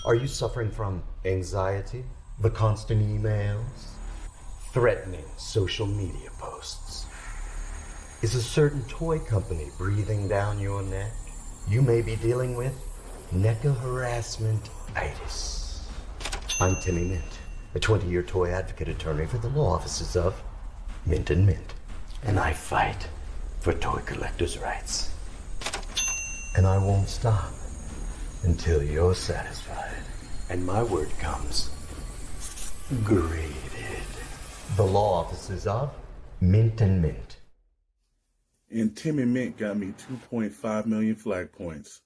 Are you suffering from anxiety, the constant emails, threatening social media posts? Is a certain toy company breathing down your neck? You may be dealing with NECA harassment-itis. I'm Timmy Mint, a 20-year toy advocate attorney for the law offices of Mint and Mint. And I fight for toy collectors' rights. And I won't stop until you're satisfied. And my word comes graded. The law offices of Mint and Mint. And Timmy Mint got me 2.5 million flag points.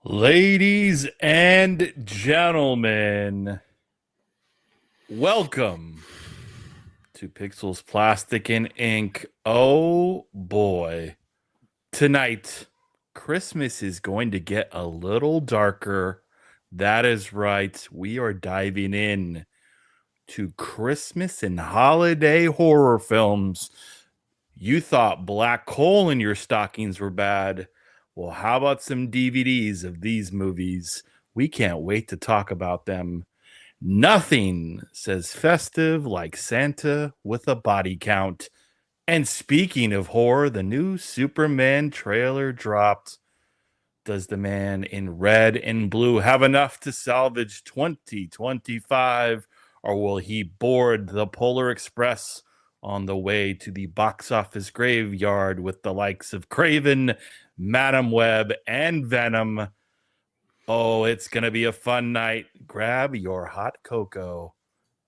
Ladies and gentlemen, welcome to Pixels, Plastic, and Ink. Oh boy, tonight, Christmas is going to get a little darker. That is right. We are diving in to Christmas and holiday horror films. You thought black coal in your stockings were bad. Well, how about some DVDs of these movies? We can't wait to talk about them. Nothing says festive like Santa with a body count. And speaking of horror, the new Superman trailer dropped. Does the man in red and blue have enough to salvage 2025? Or will he board the Polar Express on the way to the box office graveyard with the likes of Craven, Madam Web, and Venom? Oh, it's going to be a fun night. Grab your hot cocoa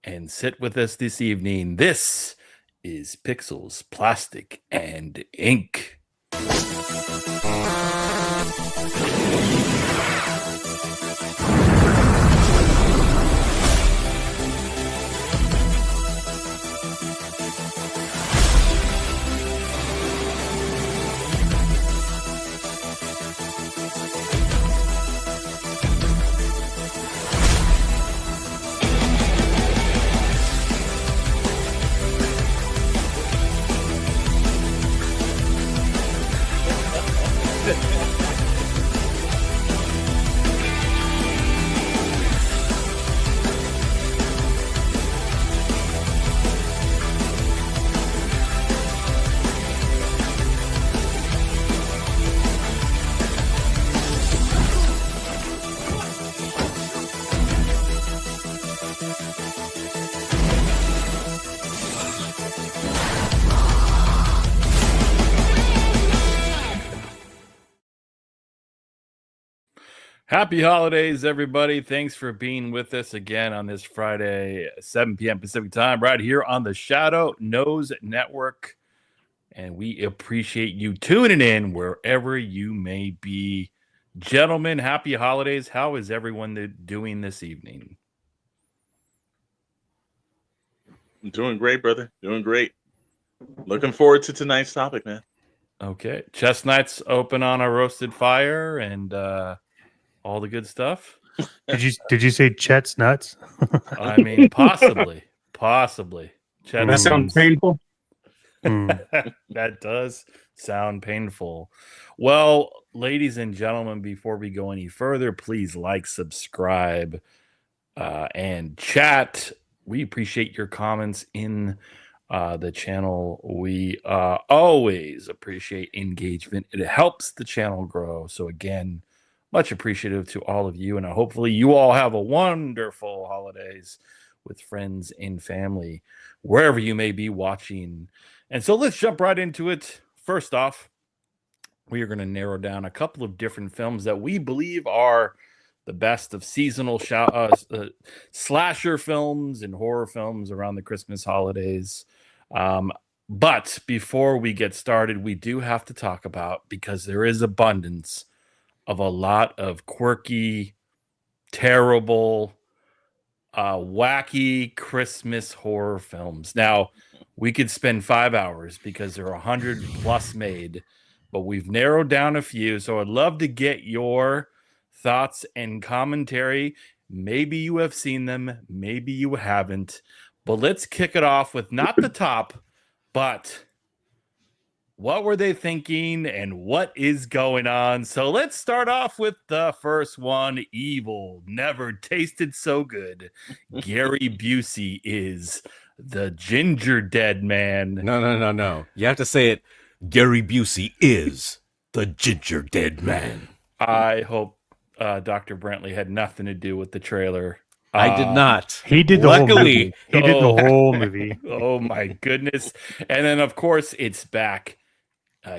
and sit with us this evening. This is Pixels, Plastic, and Ink. Happy holidays, everybody. Thanks for being with us again on this Friday, 7 p.m. Pacific time, right here on the Shadow Knows Network. And we appreciate you tuning in wherever you may be. Gentlemen, happy holidays. How is everyone doing this evening? I'm doing great, brother. Doing great. Looking forward to tonight's topic, man. Okay. Chestnuts open on a roasted fire and all the good stuff. Did you say Chet's nuts? I mean, possibly. That sounds painful. That does sound painful. Well, ladies and gentlemen, before we go any further, please like, subscribe, and chat. We appreciate your comments in the channel. We always appreciate engagement. It helps the channel grow. So again, much appreciative to all of you, and hopefully you all have a wonderful holidays with friends and family wherever you may be watching. And so let's jump right into it. First off, we are going to narrow down a couple of different films that we believe are the best of seasonal slasher films and horror films around the Christmas holidays. But before we get started, we do have to talk about, because there is abundance of a lot of quirky, terrible, wacky Christmas horror films. Now, we could spend 5 hours because there are 100 plus made, but we've narrowed down a few. So I'd love to get your thoughts and commentary. Maybe you have seen them, maybe you haven't. But let's kick it off with not the top, but what were they thinking and what is going on? So let's start off with the first one. Evil never tasted so good. Gary Busey is the Ginger Dead Man. No. You have to say it. Gary Busey is the Ginger Dead Man. I hope Dr. Brantley had nothing to do with the trailer. I did not. He did the whole movie. He did the whole movie. Oh my goodness. And then of course it's back.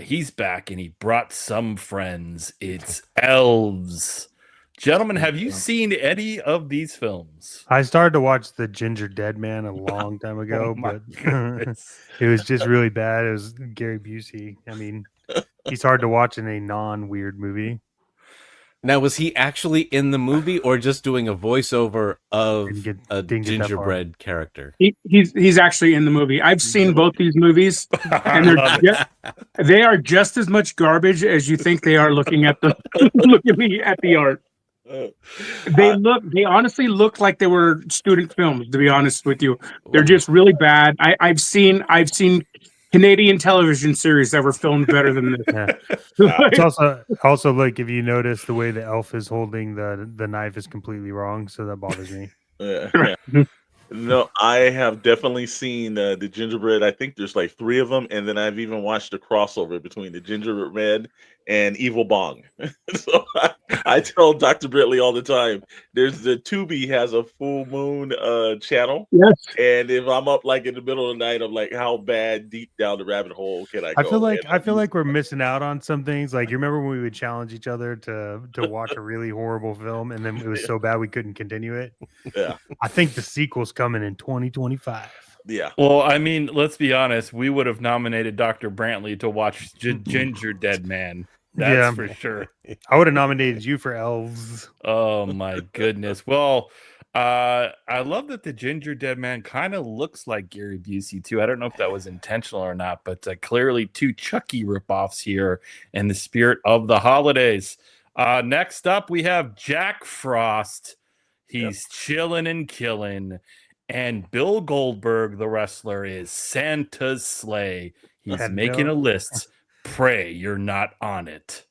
He's back and he brought some friends. It's elves. Gentlemen, have you seen any of these films? I started to watch The Ginger Dead Man a long time ago, but it was just really bad. It was Gary Busey. I mean, he's hard to watch in a non-weird movie. Now, was he actually in the movie or just doing a voiceover of a didn't get that gingerbread character? He's actually in the movie. I've seen both these movies, and they are just as much garbage as you think they are. Looking at the at the art, they honestly look like they were student films. To be honest with you, they're just really bad. I've seen Canadian television series that were filmed better than this. Yeah. It's also like, if you notice, the way the elf is holding the knife is completely wrong, so that bothers me. No, I have definitely seen the gingerbread. I think there's like 3 of them, and then I've even watched a crossover between the gingerbread and Evil Bong. So I tell Dr. Britley all the time, there's the Tubi has a full moon channel. Yes. And if I'm up like in the middle of the night, I'm like, how bad deep down the rabbit hole can I go? I feel like we're missing out on some things. Like, you remember when we would challenge each other to watch a really horrible film, and then it was so bad we couldn't continue it? Yeah. I think the sequel's coming in 2025. Yeah. Well, I mean, let's be honest. We would have nominated Dr. Brantley to watch Ginger Dead Man. That's for sure. I would have nominated you for elves. Oh my goodness. Well, I love that the Ginger Dead Man kind of looks like Gary Busey too. I don't know if that was intentional or not, but clearly 2 Chucky ripoffs here in the spirit of the holidays. Next up, we have Jack Frost. He's chilling and killing. And Bill Goldberg, the wrestler, is Santa's sleigh. He's making a list. Pray you're not on it.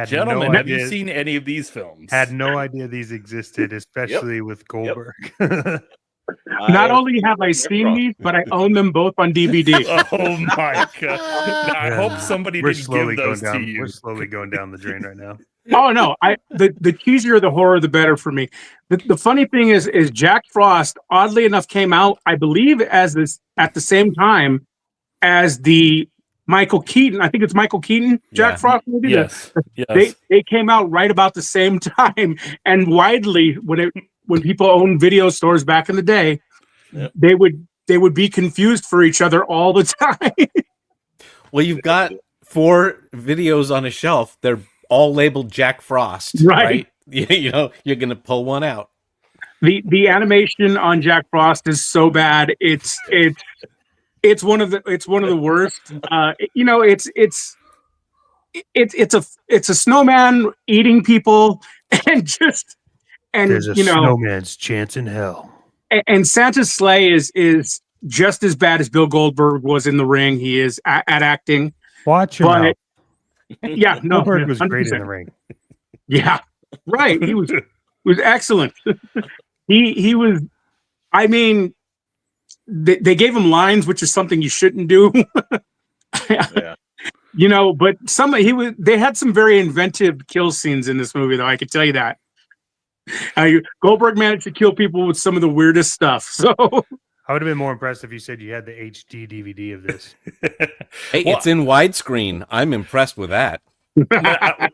Gentlemen, have you seen any of these films? Had no idea these existed, especially with Goldberg. Not only have I seen these, but I own them both on DVD. Oh my god! I hope somebody didn't give those to you. We're slowly going down the drain right now. Oh no! The cheesier the horror, the better for me. The funny thing is Jack Frost, oddly enough, came out, I believe, at the same time as the Michael Keaton. I think it's Michael Keaton, Jack Yeah. Frost movie. Yes. Yes. They came out right about the same time, and widely when people owned video stores back in the day, Yep. they would be confused for each other all the time. Well, you've got 4 videos on a shelf. They're all labeled Jack Frost, Right. right? You know, you're gonna pull one out. The animation on Jack Frost is so bad. It's one of the worst. You know, it's a snowman eating people and There's a you know, snowman's chance in hell. and Santa's sleigh is just as bad as Bill Goldberg was in the ring. He is at acting. Watch your mouth. But yeah, no, Goldberg was 100%. great in the ring. Yeah, right. He was excellent. he was. I mean, they gave him lines, which is something you shouldn't do. Yeah. You know, but they had some very inventive kill scenes in this movie, though. I can tell you that. Goldberg managed to kill people with some of the weirdest stuff. So I would have been more impressed if you said you had the HD DVD of this. Hey, Well- it's in widescreen. I'm impressed with that.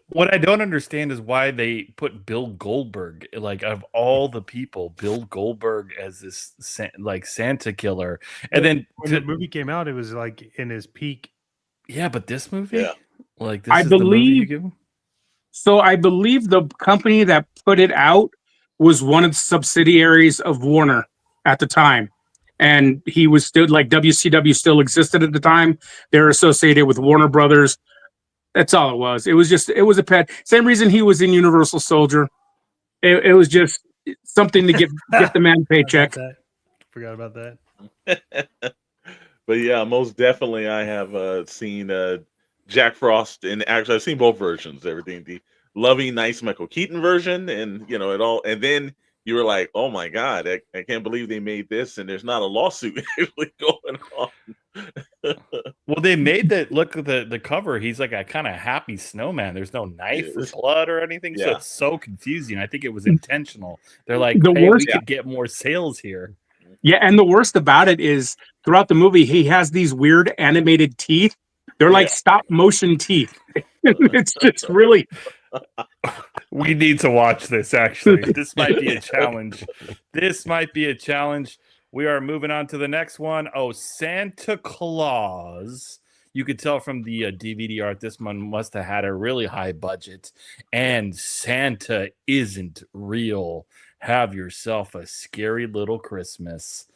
What I don't understand is why they put Bill Goldberg, like, of all the people, Bill Goldberg as this Santa killer, and then When the movie came out, it was like in his peak. yeah, but this movie, Yeah. like, this I is the movie you believe- give him? So I believe the company that put it out was one of the subsidiaries of Warner at the time. And he was still like WCW still existed at the time. They're associated with Warner Brothers. That's all it was. It was a pet. Same reason he was in Universal Soldier. It was just something to get the man paycheck. Forgot about that. But yeah, most definitely I have seen Jack Frost, and actually I've seen both versions. Everything, the loving, nice Michael Keaton version, and you know it all. And then you were like, "Oh my God, I can't believe they made this!" And there's not a lawsuit actually going on. Well, they made that look at the cover. He's like a kind of happy snowman. There's no knife or Yes. blood or anything, so Yeah. it's so confusing. I think it was intentional. They're like, The hey, worst- we could get more sales here. Yeah, and the worst about it is throughout the movie, he has these weird animated teeth. They're like Yeah. stop motion teeth. It's just really We need to watch this, actually. This might be a challenge. This might be a challenge. We are moving on to the next one. Oh, Santa Claus. You could tell from the DVD art, this one must have had a really high budget. And Santa isn't real. Have yourself a scary little Christmas.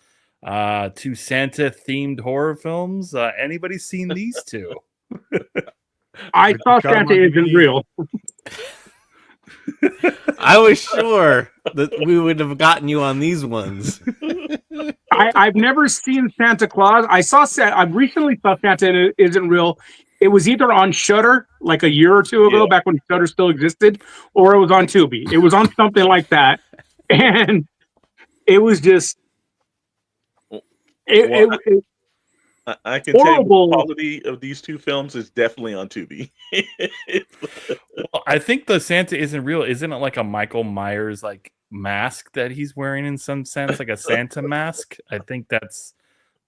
2 Santa-themed horror films. Anybody seen these two? I Got thought 'em on Santa isn't DVD. real. I was sure that we would have gotten you on these ones. I've never seen Santa Claus. I recently saw Santa Isn't Real. It was either on Shudder like a year or two ago, Yeah. back when Shudder still existed, or it was on Tubi. It was on something like that, and it was just it I can tell you Horrible. the quality of these two films is definitely on Tubi. Well, I think the Santa Isn't Real. Isn't it like a Michael Myers like mask that he's wearing in some sense, like a Santa mask? I think that's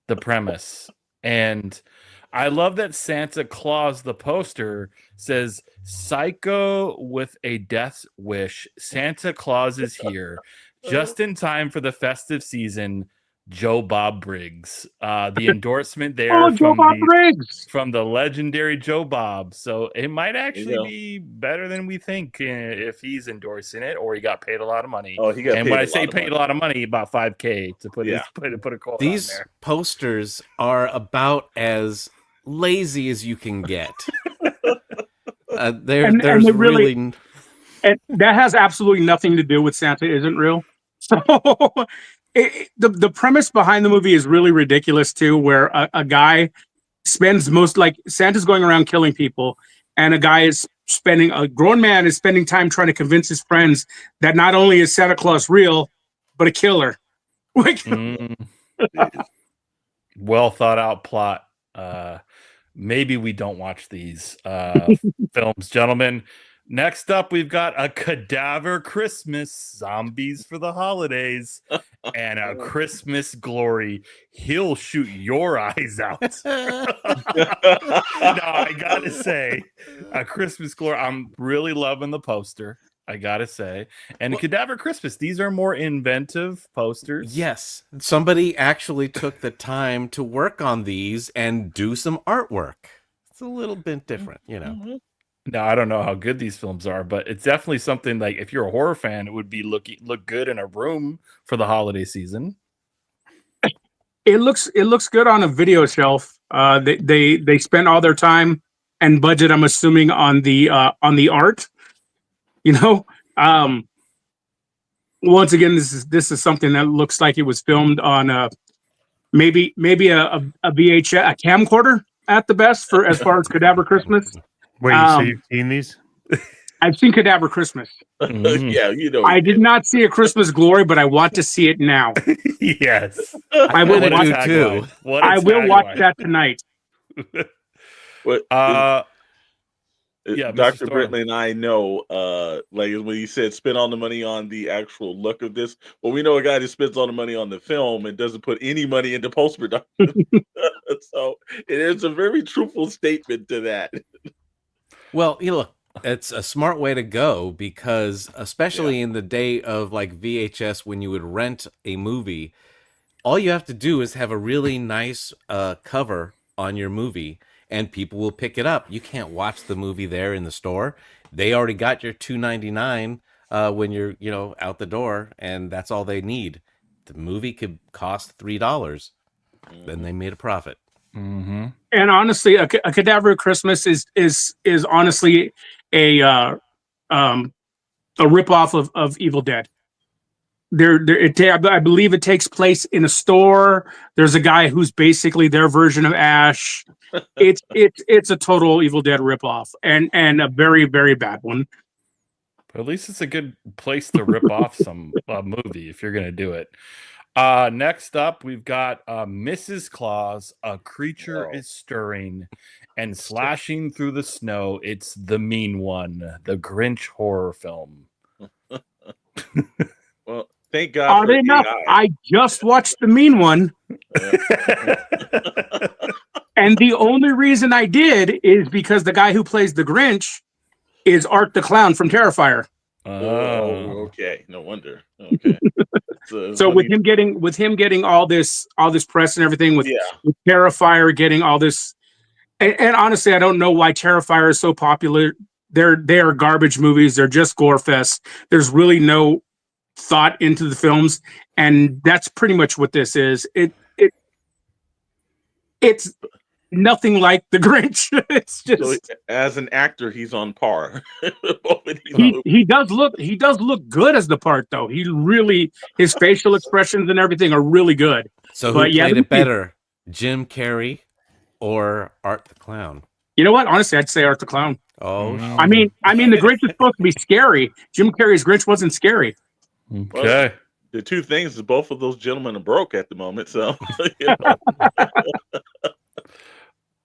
the premise. And I love that Santa Claus, the poster, says psycho with a death wish. Santa Claus is here just in time for the festive season. Joe Bob Briggs. The endorsement there oh, Joe from Bob the Briggs. from the legendary Joe Bob. So it might actually go. be better than we think if he's endorsing it, or he got paid a lot of money. Oh, he got And paid when I a say lot of paid a money. lot of money, about $5,000 to put Yeah. put a quote on These there. posters are about as lazy as you can get. And There's they really- really And that has absolutely nothing to do with Santa Isn't Real. So the premise behind the movie is really ridiculous too, where a guy spends Santa's going around killing people, and a grown man is spending time trying to convince his friends that not only is Santa Claus real, but a killer. Like, Mm. Well thought out plot. Maybe we don't watch these films, gentlemen. Next up, we've got A Cadaver Christmas, Zombies for the Holidays, and A Christmas Glory. He'll shoot your eyes out. No, I gotta say, A Christmas Glory. I'm really loving the poster. I gotta say, and Cadaver Christmas. These are more inventive posters. Yes, somebody actually took the time to work on these and do some artwork. It's a little bit different, you know. Now I don't know how good these films are, but it's definitely something like if you're a horror fan, it would be look good in a room for the holiday season. It looks good on a video shelf. They spent all their time and budget, I'm assuming, on the art. You know, once again, this is something that looks like it was filmed on maybe a VHS, a camcorder at the best for as far as Cadaver Christmas. Wait, so you've seen these? I've seen Cadaver Christmas. Yeah, you know. I did not see A Christmas Glory, but I want to see it now. Yes, I will kinda watch do too. I will watch that tonight. What, Yeah, Mr. Dr. Storm. Brittley and I know, like when he said spend all the money on the actual look of this. Well, we know a guy that spends all the money on the film and doesn't put any money into post production. So it is a very truthful statement to that. Well, you know, it's a smart way to go because especially in the day of like VHS when you would rent a movie, all you have to do is have a really nice cover on your movie and people will pick it up. You can't watch the movie there in the store. They already got your $2.99 when you're, you know, out the door, and that's all they need. The movie could cost $3. Then they made a profit. Mm-hmm. And honestly, a Cadaver Christmas is honestly a ripoff of Evil Dead. I believe it takes place in a store. There's a guy who's basically their version of Ash. It's a total Evil Dead ripoff, and a very, very bad one. But at least it's a good place to rip off some movie if you're gonna do it. Next up, we've got Mrs. Claus. A creature is stirring and slashing through the snow. It's the mean one, the Grinch horror film. Well, thank God. Oddly enough, I just watched the mean one. And the only reason I did is because the guy who plays the Grinch is Art the Clown from Terrifier. Oh, okay. No wonder. Okay. So with him getting all this press and everything, with Terrifier getting all this, and honestly, I don't know why Terrifier is so popular. They are garbage movies. They're just gore fests. There's really no thought into the films, and that's pretty much what this is. It's nothing like the Grinch. It's just so as an actor, he's on par. he does look good as the part, though. He really, his facial expressions and everything are really good. So who played it better, Jim Carrey or Art the Clown? You know what? Honestly, I'd say Art the Clown. Oh, I mean, the Grinch is supposed to be scary. Jim Carrey's Grinch wasn't scary. Okay. Well, the two things is both of those gentlemen are broke at the moment, so you know.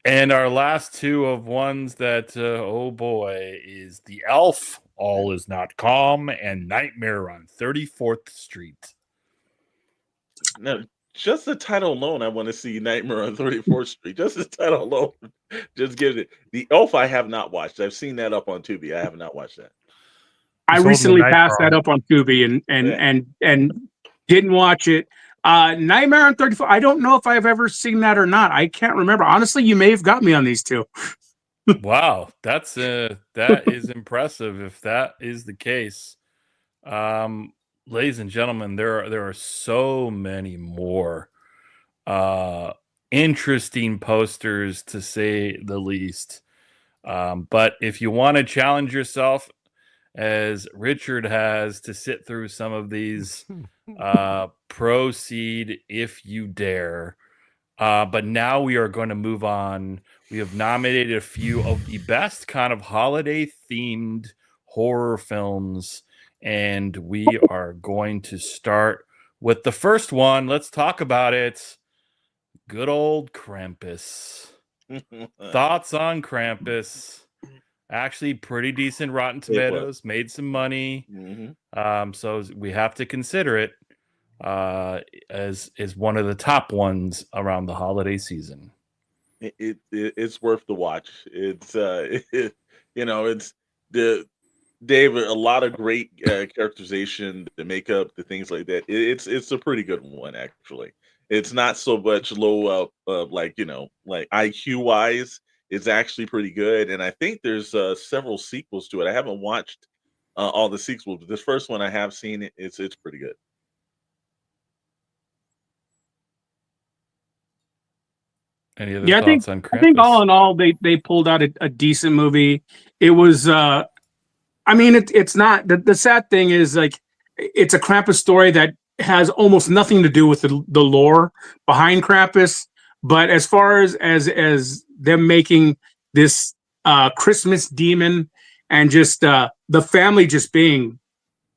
And our last two of ones that, oh boy, is The Elf, All Is Not Calm, and Nightmare on 34th Street. Now, just the title alone, I want to see Nightmare on 34th Street. Just the title alone, just give it. The Elf, I have not watched. I've seen that up on Tubi. I have not watched that. I recently passed that up on Tubi and didn't watch it. Nightmare on 34. I don't know if I've ever seen that or not. I can't remember. Honestly, you may have got me on these two. Wow, that is impressive if that is the case. Ladies and gentlemen, there are so many more interesting posters, to say the least. But if you want to challenge yourself, as Richard has, to sit through some of these, proceed if you dare. But now we are going to move on. We have nominated a few of the best kind of holiday themed horror films, and we are going to start with the first one. Let's talk about it. Good old Krampus. Thoughts on Krampus? actually pretty decent Rotten It was. Tomatoes, made some money. So we have to consider it as one of the top ones around the holiday season. It's worth the watch. It's it's Dave, a lot of great characterization, the makeup, the things like that. It's a pretty good one actually. It's not so much low like like IQ wise. It's actually pretty good, and I think there's several sequels to it. I haven't watched all the sequels, but this first one I have seen it. It's pretty good. Any other Yeah, thoughts on Krampus? I think all in all, they pulled out a decent movie. It was, I mean, it's not the sad thing is like it's a Krampus story that has almost nothing to do with the lore behind Krampus. But as far as them making this Christmas demon and just the family just being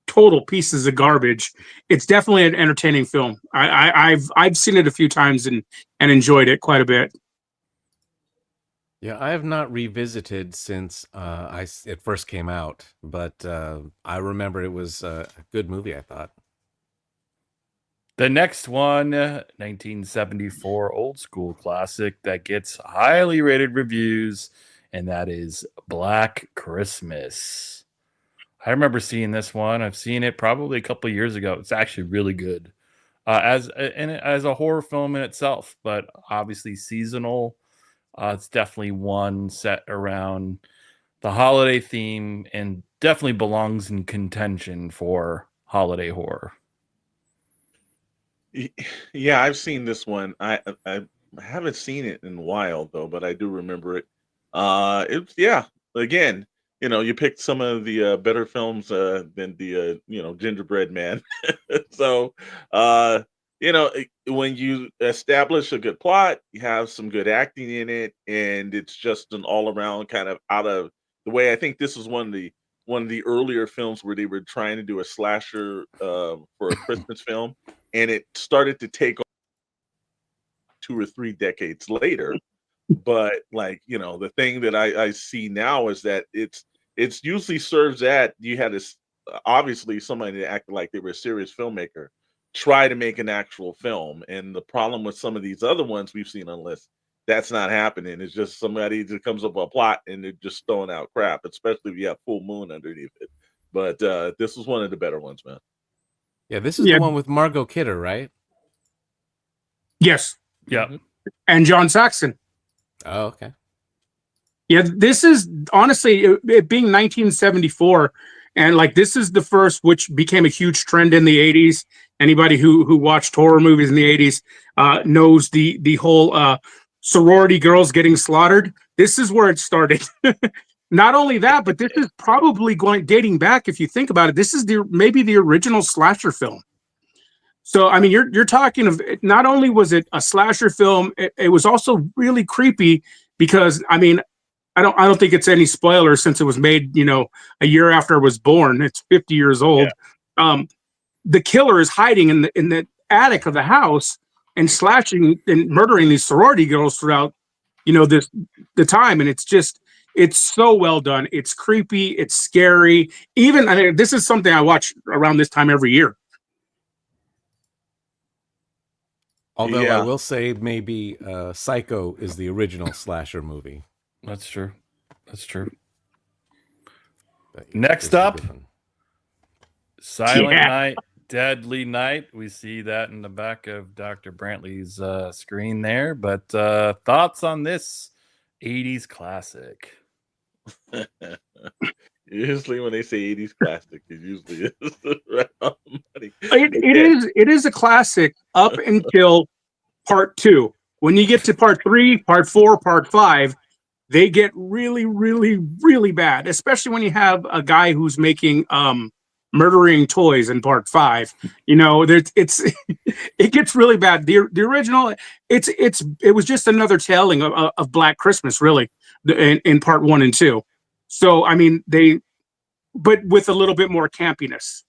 total pieces of garbage, it's definitely an entertaining film. I've seen it a few times and enjoyed it quite a bit. Yeah, I have not revisited since it first came out, but I remember it was a good movie, I thought. The next one, 1974 old school classic that gets highly rated reviews, and that is Black Christmas. I remember seeing this one. I've seen it probably a couple of years ago. It's actually really good as a horror film in itself, but obviously seasonal. It's definitely one set around the holiday theme and definitely belongs in contention for holiday horror. Yeah, I've seen this one. I haven't seen it in a while though, but I do remember it. It's again, you picked some of the better films than the Gingerbread Man. So, when you establish a good plot, you have some good acting in it, and it's just an all around kind of out of the way. I think this was one of the earlier films where they were trying to do a slasher for a Christmas film, and it started to take off 2 or 3 decades later. But the thing that I see now is that it's usually serves at you had this obviously somebody that acted like they were a serious filmmaker try to make an actual film, and the problem with some of these other ones we've seen on lists, that's not happening. It's just somebody that comes up with a plot and they're just throwing out crap, especially if you have Full Moon underneath it. But this was one of the better ones, man. Yeah, this is the one with Margot Kidder, right? Yes. Yeah. And John Saxon. Oh, okay. Yeah, this is honestly it being 1974, and like this is the first which became a huge trend in the 80s. Anybody who watched horror movies in the 80s knows the whole sorority girls getting slaughtered. This is where it started. Not only that, but this is probably dating back. If you think about it, this is maybe the original slasher film. So I mean, you're talking of not only was it a slasher film, it was also really creepy because I mean, I don't think it's any spoiler since it was made a year after I was born. It's 50 years old. Yeah. The killer is hiding in the attic of the house and slashing and murdering these sorority girls throughout the time, and it's so well done. It's creepy. It's scary. Even I mean, this is something I watch around this time every year. Although I will say maybe Psycho is the original slasher movie. That's true. That's true. But next up, Silent Night, Deadly Night. We see that in the back of Dr. Brantley's screen there. But thoughts on this 80s classic? Usually when they say 80s classic, it usually is right on the money. It is a classic up until part 2. When you get to part 3, part 4, part 5, they get really, really, really bad, especially when you have a guy who's making murdering toys in part 5. It gets really bad. The original, it was just another telling of Black Christmas, really, in part 1 and 2. So I mean, but with a little bit more campiness.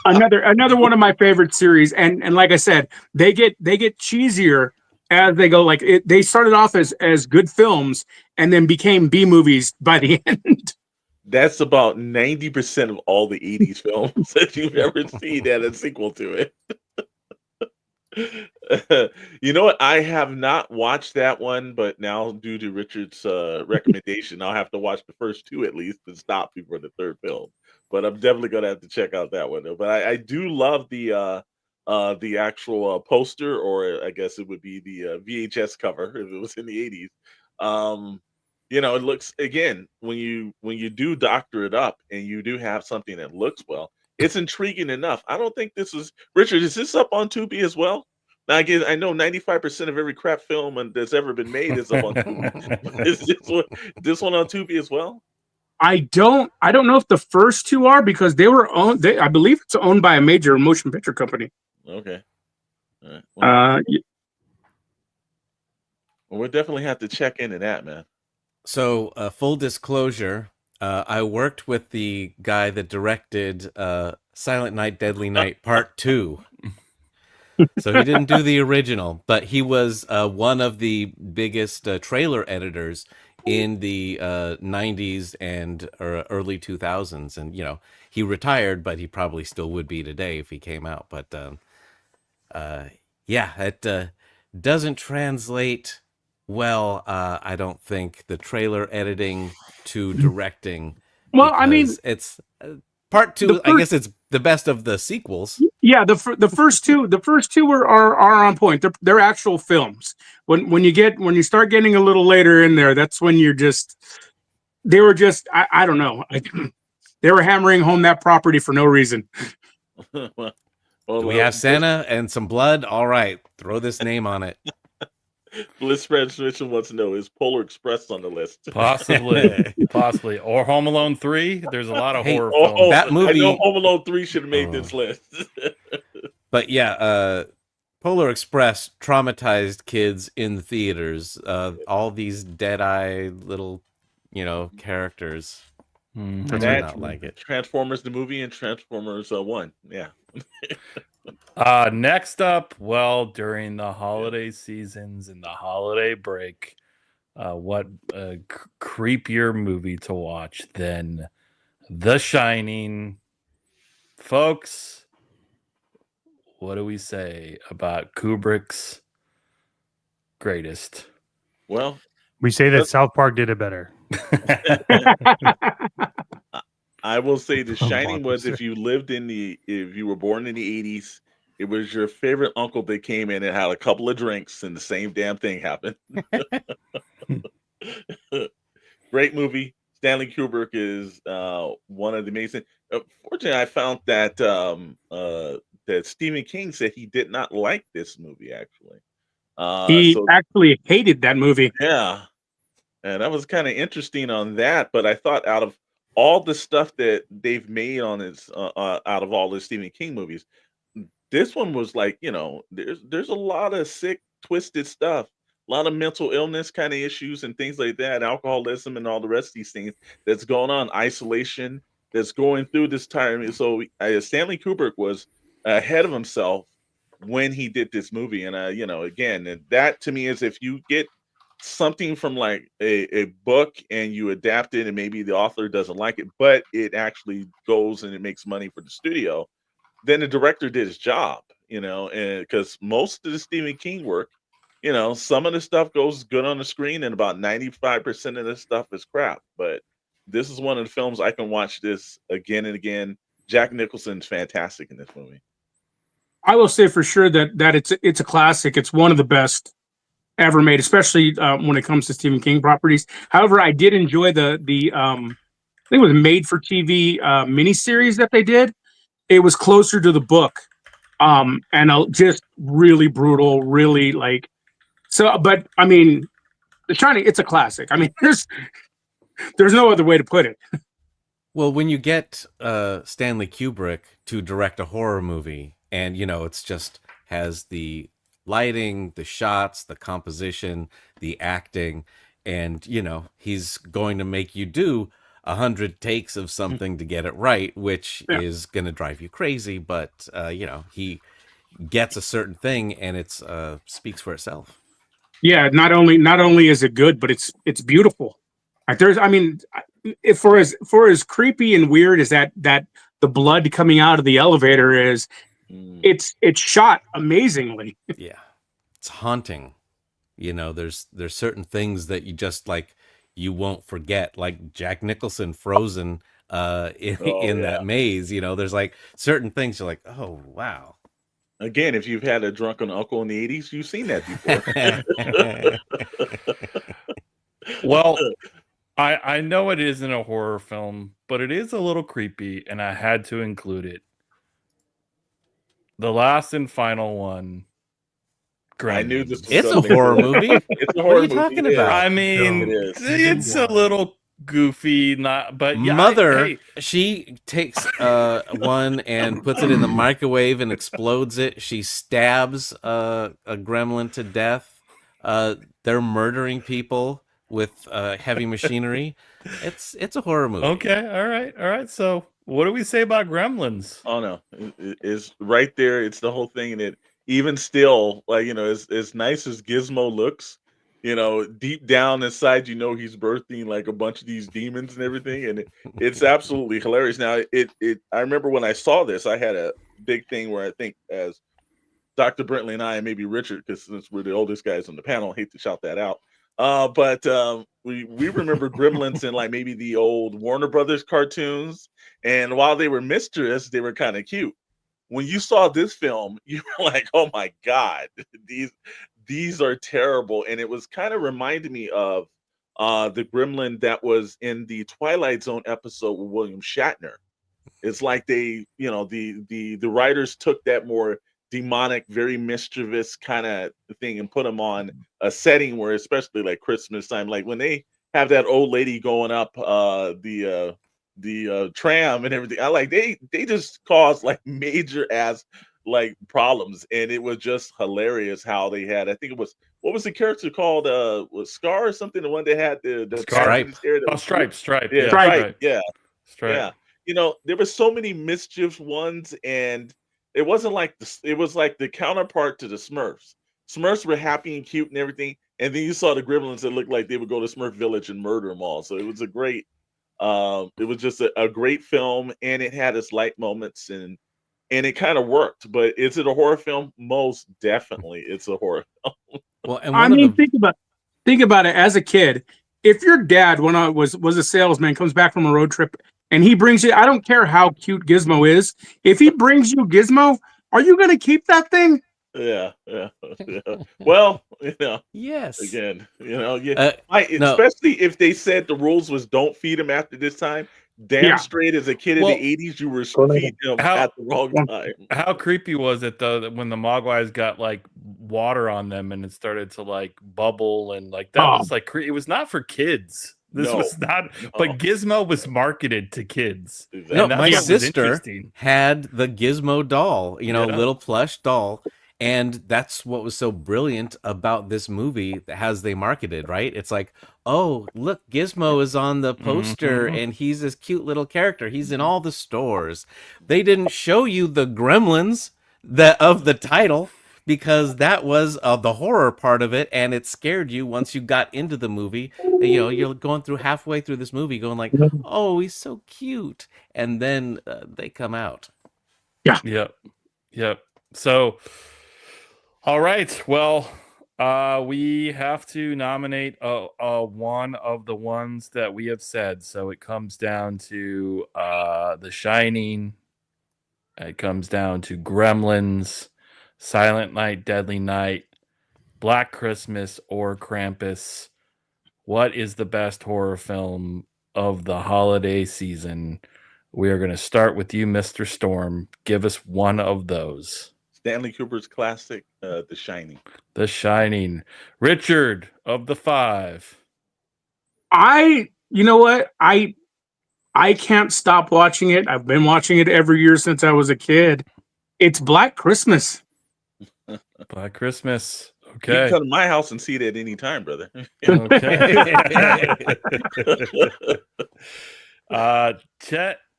Another one of my favorite series, and like I said, they get cheesier as they go. Like they started off as good films and then became B movies by the end. That's about 90% of all the 80s films that you've ever seen that a sequel to it. You know what? I have not watched that one, but now due to Richard's recommendation, I'll have to watch the first two at least and stop before the third film. But I'm definitely gonna have to check out that one. But I do love the actual poster, or I guess it would be the VHS cover if it was in the 80s. It looks, again, when you do doctor it up and you do have something that looks well, it's intriguing enough. I don't think this is Richard. Is this up on Tubi as well? Now, again, I know 95% of every crap film that's ever been made is up on Tubi. Is this one on Tubi as well? I don't know if the first two are, because they were owned. I believe it's owned by a major motion picture company. Okay. All right. Well, we'll definitely have to check into that, man. So, full disclosure, I worked with the guy that directed Silent Night, Deadly Night Part 2. So he didn't do the original, but he was one of the biggest trailer editors in the 90s and early 2000s. And, he retired, but he probably still would be today if he came out. But, it doesn't translate well, I don't think, the trailer editing to directing. Well, I mean, it's part 2. I guess it's the best of the sequels. Yeah, the first two are on point. They're actual films. When you start getting a little later in there, that's when they were just I don't know. They were hammering home that property for no reason. Do we have Santa and some blood? All right, throw this name on it. Bliss Transmission wants to know, is Polar Express on the list? Possibly. Or Home Alone 3. There's a lot of horror films. That movie, I know Home Alone 3 should have made this list. But yeah, Polar Express traumatized kids in the theaters. All these dead-eye little, characters. I did not like it. Transformers the movie and Transformers 1. Yeah. Next up, during the holiday seasons and the holiday break, what creepier movie to watch than The Shining? Folks, what do we say about Kubrick's greatest? Well, we say that South Park did it better. I will say The Shining was, if you were born in the 80s, it was your favorite uncle that came in and had a couple of drinks and the same damn thing happened. Great movie. Stanley Kubrick is one of the amazing. Fortunately, I found that that Stephen King said he did not like this movie, actually. He actually hated that movie. Yeah. And that was kind of interesting on that. But I thought, out of all the stuff that they've made on this, out of all the Stephen King movies, this one was like, there's a lot of sick, twisted stuff, a lot of mental illness kind of issues and things like that, alcoholism and all the rest of these things that's going on, isolation that's going through this time. So Stanley Kubrick was ahead of himself when he did this movie. And, again, that to me is, if you get something from like a book and you adapt it and maybe the author doesn't like it, but it actually goes and it makes money for the studio, then the director did his job, and because most of the Stephen King work, some of the stuff goes good on the screen and about 95% of the stuff is crap. But this is one of the films I can watch this again and again. Jack Nicholson's fantastic in this movie. I will say for sure that it's a classic. It's one of the best ever made, especially when it comes to Stephen King properties. However, I did enjoy the I think it was a made for TV miniseries that they did. It was closer to the book, and just really brutal, really like so. But I mean, The Shining, it's a classic. I mean, there's no other way to put it. Well, when you get Stanley Kubrick to direct a horror movie, and it's just has the lighting, the shots, the composition, the acting, and he's going to make you do 100 takes of something to get it right, which is going to drive you crazy. But he gets a certain thing, and it's speaks for itself. Yeah, not only is it good, but it's beautiful. Like if for as creepy and weird as that the blood coming out of the elevator is, Mm. it's shot amazingly. Yeah, it's haunting. You know, there's certain things that you just like you won't forget, like Jack Nicholson frozen in yeah. that maze. You know, there's like certain things you're like, oh wow. Again, if you've had a drunken uncle in the 80s, you've seen that before. Well, I know it isn't a horror film, but it is a little creepy, and I had to include it. The last and final one. I knew this Gremlins. was It's a something horror good. movie. It's a What horror are you movie. talking It is. about? I mean, It is. it's a little goofy, but yeah. Mother, Hey, she takes one and puts it in the microwave and explodes it. She stabs a gremlin to death. They're murdering people with heavy machinery. It's a horror movie. okay, all right. So, what do we say about Gremlins? Oh no, it's right there. It's the whole thing, and it even still, like as nice as Gizmo looks, deep down inside, he's birthing like a bunch of these demons and everything, and it's absolutely hilarious. Now, I remember when I saw this, I had a big thing where I think as Dr. Brentley and I, and maybe Richard, because since we're the oldest guys on the panel, I hate to shout that out. But we remember Gremlins in like maybe the old Warner Brothers cartoons, and while they were mischievous, they were kind of cute. When you saw this film, you were like, "Oh my God, these are terrible!" And it was kind of reminded me of the Gremlin that was in the Twilight Zone episode with William Shatner. It's like they, the writers took that more demonic, very mischievous kind of thing and put them on a setting where, especially like Christmas time, like when they have that old lady going up the tram and everything, they just caused like major ass like problems, and it was just hilarious how they had. I think it was, what was the character called? Was Scar or something? The one that had the Scar. patch in his hair that Oh, was- Stripe. Yeah, Stripe. Stripe. Yeah. Stripe. Yeah, there were so many mischief ones, and it wasn't like it was like the counterpart to the Smurfs. Smurfs were happy and cute and everything, and then you saw the Gremlins that looked like they would go to Smurf Village and murder them all. So it was it was just a great film, and it had its light moments, and it kind of worked. But is it a horror film? Most definitely, it's a horror film. Well, and I mean, think about it. As a kid, if your dad, when I was a salesman, comes back from a road trip and he brings you, I don't care how cute Gizmo is, if he brings you Gizmo, are you going to keep that thing? Yeah. Well, yes. again, No. especially if they said the rules was don't feed him after this time. Damn straight, as a kid in the 80s, you were feeding him at the wrong time. How creepy was it though that when the Mogwais got like water on them and it started to like bubble and like that was like it was not for kids. This was not, but Gizmo was marketed to kids. Exactly. No, And that's my what was sister interesting. had the Gizmo doll, Yeah. little plush doll. And that's what was so brilliant about this movie as they marketed, right? It's like, oh, look, Gizmo is on the poster and he's this cute little character. He's in all the stores. They didn't show you the Gremlins of the title because that was the horror part of it, and it scared you once you got into the movie. You're going through halfway through this movie going like, oh, he's so cute. And then they come out. Yeah. Yep. So, all right. Well, we have to nominate one of the ones that we have said. So it comes down to The Shining. It comes down to Gremlins, Silent Night, Deadly Night, Black Christmas, or Krampus. What is the best horror film of the holiday season? We are going to start with you, Mr. Storm. Give us one of those. Stanley Kubrick's classic, The Shining. The Shining. Richard, of the five. You know what? I can't stop watching it. I've been watching it every year since I was a kid. It's Black Christmas. Black Christmas. You Okay. can come to my house and see it at any time, brother. Okay.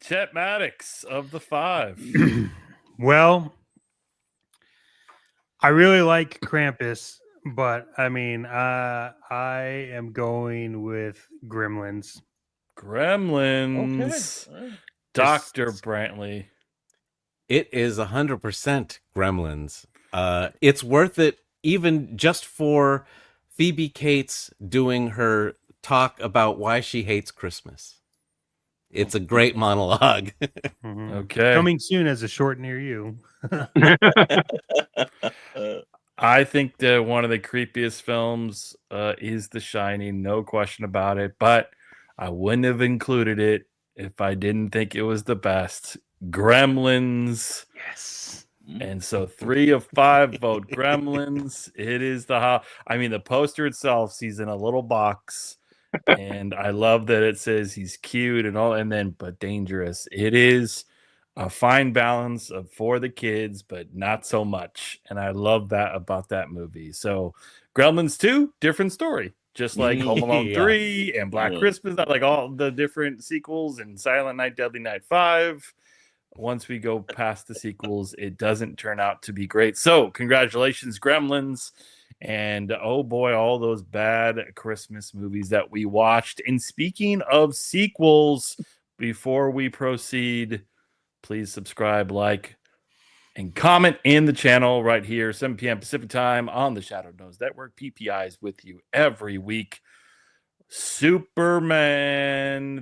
Chet Maddox, of the five. Well, I really like Krampus, But I mean, I am going with Gremlins. Gremlins. All right. Dr. It's- Brantley. It is 100% Gremlins. It's worth it, even just for Phoebe Cates doing her talk about why she hates Christmas. It's a great monologue. Mhm. Okay. Coming soon as a short near you. I think that one of the creepiest films is The Shining, no question about it. But I wouldn't have included it if I didn't think it was the best. Gremlins. Yes. And so 3 of 5 vote Gremlins. It is I mean, the poster itself, he's in a little box. And I love that it says he's cute and all, and then but dangerous. It is a fine balance of for the kids, but not so much. And I love that about that movie. So Gremlins 2, different story. Just like Home Alone Yeah. 3 and Black Yeah. Christmas, not like all the different sequels and Silent Night, Deadly Night 5. Once we go past the sequels, it doesn't turn out to be great. So congratulations, Gremlins. And oh boy, all those bad Christmas movies that we watched. And speaking of sequels, before we proceed, please subscribe, like, and comment in the channel right here, 7 p.m. Pacific time on the Shadow Nose Network. PPI is with you every week. Superman,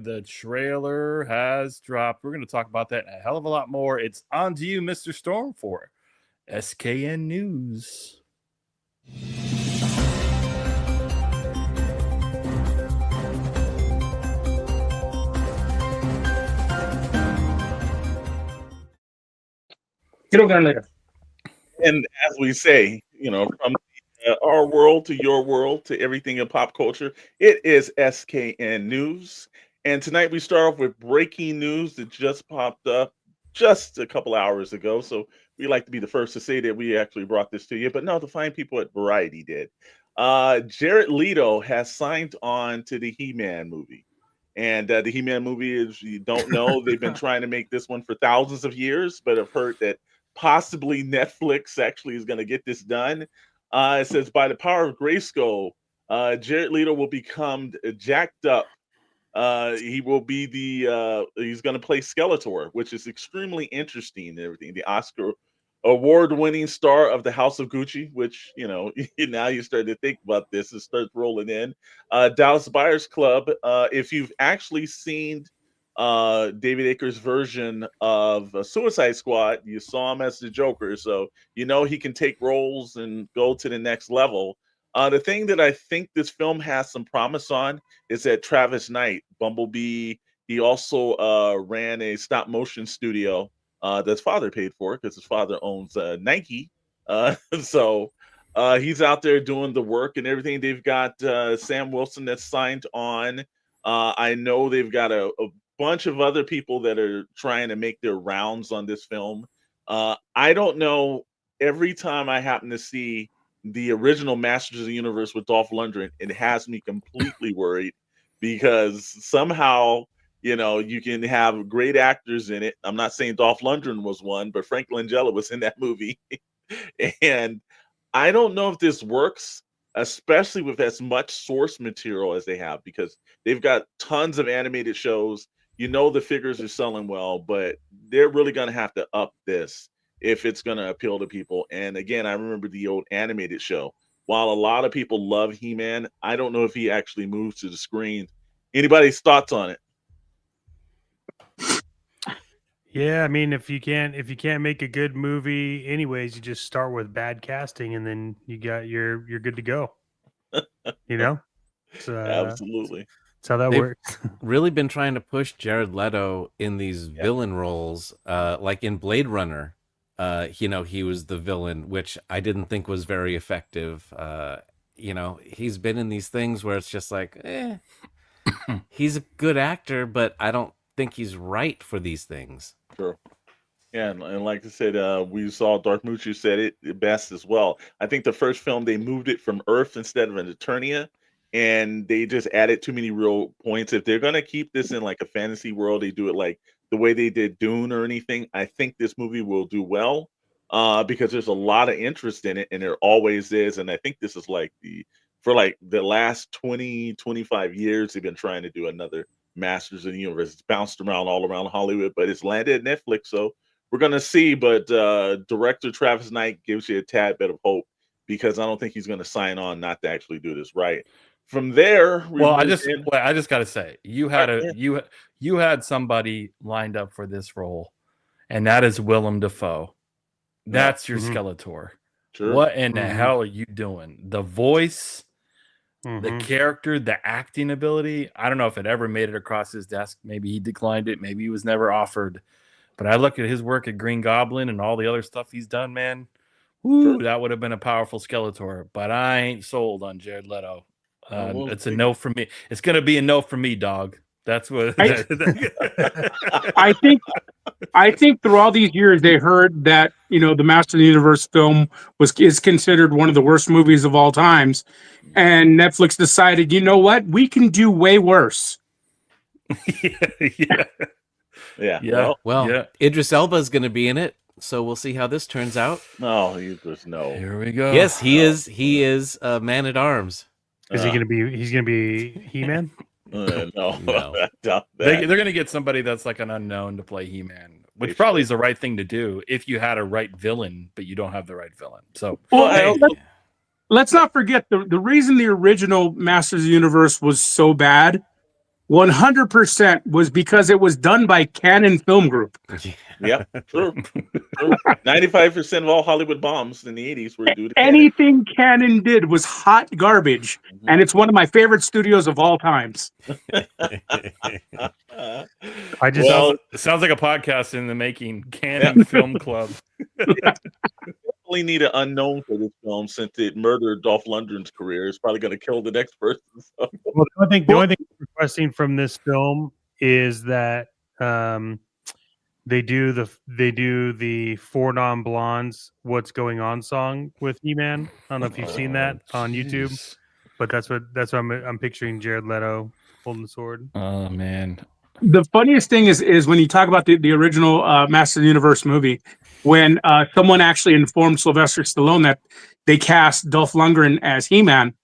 the trailer has dropped. We're going to talk about that and a hell of a lot more. It's on to you, Mr. Storm, for SKN News. Get over there later. And as we say, from our world to your world to everything in pop culture, it is SKN News. And tonight we start off with breaking news that just popped up just a couple hours ago. So we like to be the first to say that we actually brought this to you, but no, the fine people at Variety did. Jared Leto has signed on to the He-Man movie. And the He-Man movie, as you don't know, they've been trying to make this one for thousands of years, but I've heard that possibly Netflix actually is going to get this done. It says, by the power of Grayskull, Jared Leto will become jacked up. He will be he's going to play Skeletor, which is extremely interesting and everything. The Oscar award-winning star of the House of Gucci, which, now you start to think about this, it starts rolling in. Dallas Buyers Club, if you've actually seen David Aker's version of Suicide Squad, you saw him as the Joker, so he can take roles and go to the next level. The thing that I think this film has some promise on is that Travis Knight, Bumblebee, he also ran a stop motion studio that his father paid for because his father owns Nike. So he's out there doing the work and everything. They've got Sam Wilson that's signed on. I know they've got a bunch of other people that are trying to make their rounds on this film. I don't know. Every time I happen to see the original Masters of the Universe with Dolph Lundgren, it has me completely worried because somehow, you can have great actors in it. I'm not saying Dolph Lundgren was one, but Frank Langella was in that movie. And I don't know if this works, especially with as much source material as they have, because they've got tons of animated shows. The figures are selling well, but they're really going to have to up this if it's going to appeal to people. And again, I remember the old animated show. While a lot of people love He-Man, I don't know if he actually moves to the screen. Anybody's thoughts on it? Yeah, I mean, if you can't make a good movie, anyways, you just start with bad casting, and then you're good to go. It's, Absolutely. that's how that They've works. really been trying to push Jared Leto in these villain roles, like in Blade Runner. He was the villain, which I didn't think was very effective. He's been in these things where it's just like, he's a good actor, but I don't think he's right for these things. Sure. Yeah, and like I said, we saw Darth Muchu said it best as well. I think the first film they moved it from Earth instead of an Eternia, and they just added too many real points. If they're gonna keep this in like a fantasy world, they do it like the way they did Dune or anything. I think this movie will do well. because there's a lot of interest in it, and there always is. And I think this is like for like the last 20, 25 years, they've been trying to do another Masters of the Universe. It's bounced around all around Hollywood, but it's landed at Netflix, so we're gonna see. But director Travis Knight gives you a tad bit of hope, because I don't think he's gonna sign on not to actually do this right. From there, Well, I just got to say, you had Yeah. you had somebody lined up for this role, and that is Willem Dafoe. That's your Skeletor. Sure. What in the hell are you doing? The voice, the character, the acting ability. I don't know if it ever made it across his desk. Maybe he declined it. Maybe he was never offered. But I look at his work at Green Goblin and all the other stuff he's done, man. Woo, that would have been a powerful Skeletor. But I ain't sold on Jared Leto. It's a no for me. It's gonna be a no for me, dog. That's what I think through all these years they heard that, you know, the Master of the Universe film is considered one of the worst movies of all times, and Netflix decided, you know what, we can do way worse. Yeah. Well, Idris Elba is going to be in it, so we'll see how this turns out. No, there's no. Here we go. Yes, he is. He is Man at Arms. Is he going to be? He's going to be He-Man. No. They're going to get somebody that's like an unknown to play He-Man, which probably is the right thing to do if you had a right villain, but you don't have the right villain. So, let's not forget the reason the original Masters of the Universe was so bad. 100% was because it was done by Canon Film Group. Yep, true. 95% of all Hollywood bombs in the 80s were due to anything Canon did was hot garbage, and it's one of my favorite studios of all times. It sounds like a podcast in the making. Canon Film Club. Definitely need an unknown for this film, since it murdered Dolph Lundgren's career. It's probably going to kill the next person. So. Well, the only thing I'm requesting from this film is that they do the Four Non-Blondes "What's Going On" song with He-Man. I don't know if you've seen that on YouTube, but that's what I'm picturing Jared Leto holding the sword. Oh man. The funniest thing is when you talk about the original Master of the Universe movie, when someone actually informed Sylvester Stallone that they cast Dolph Lundgren as He-Man,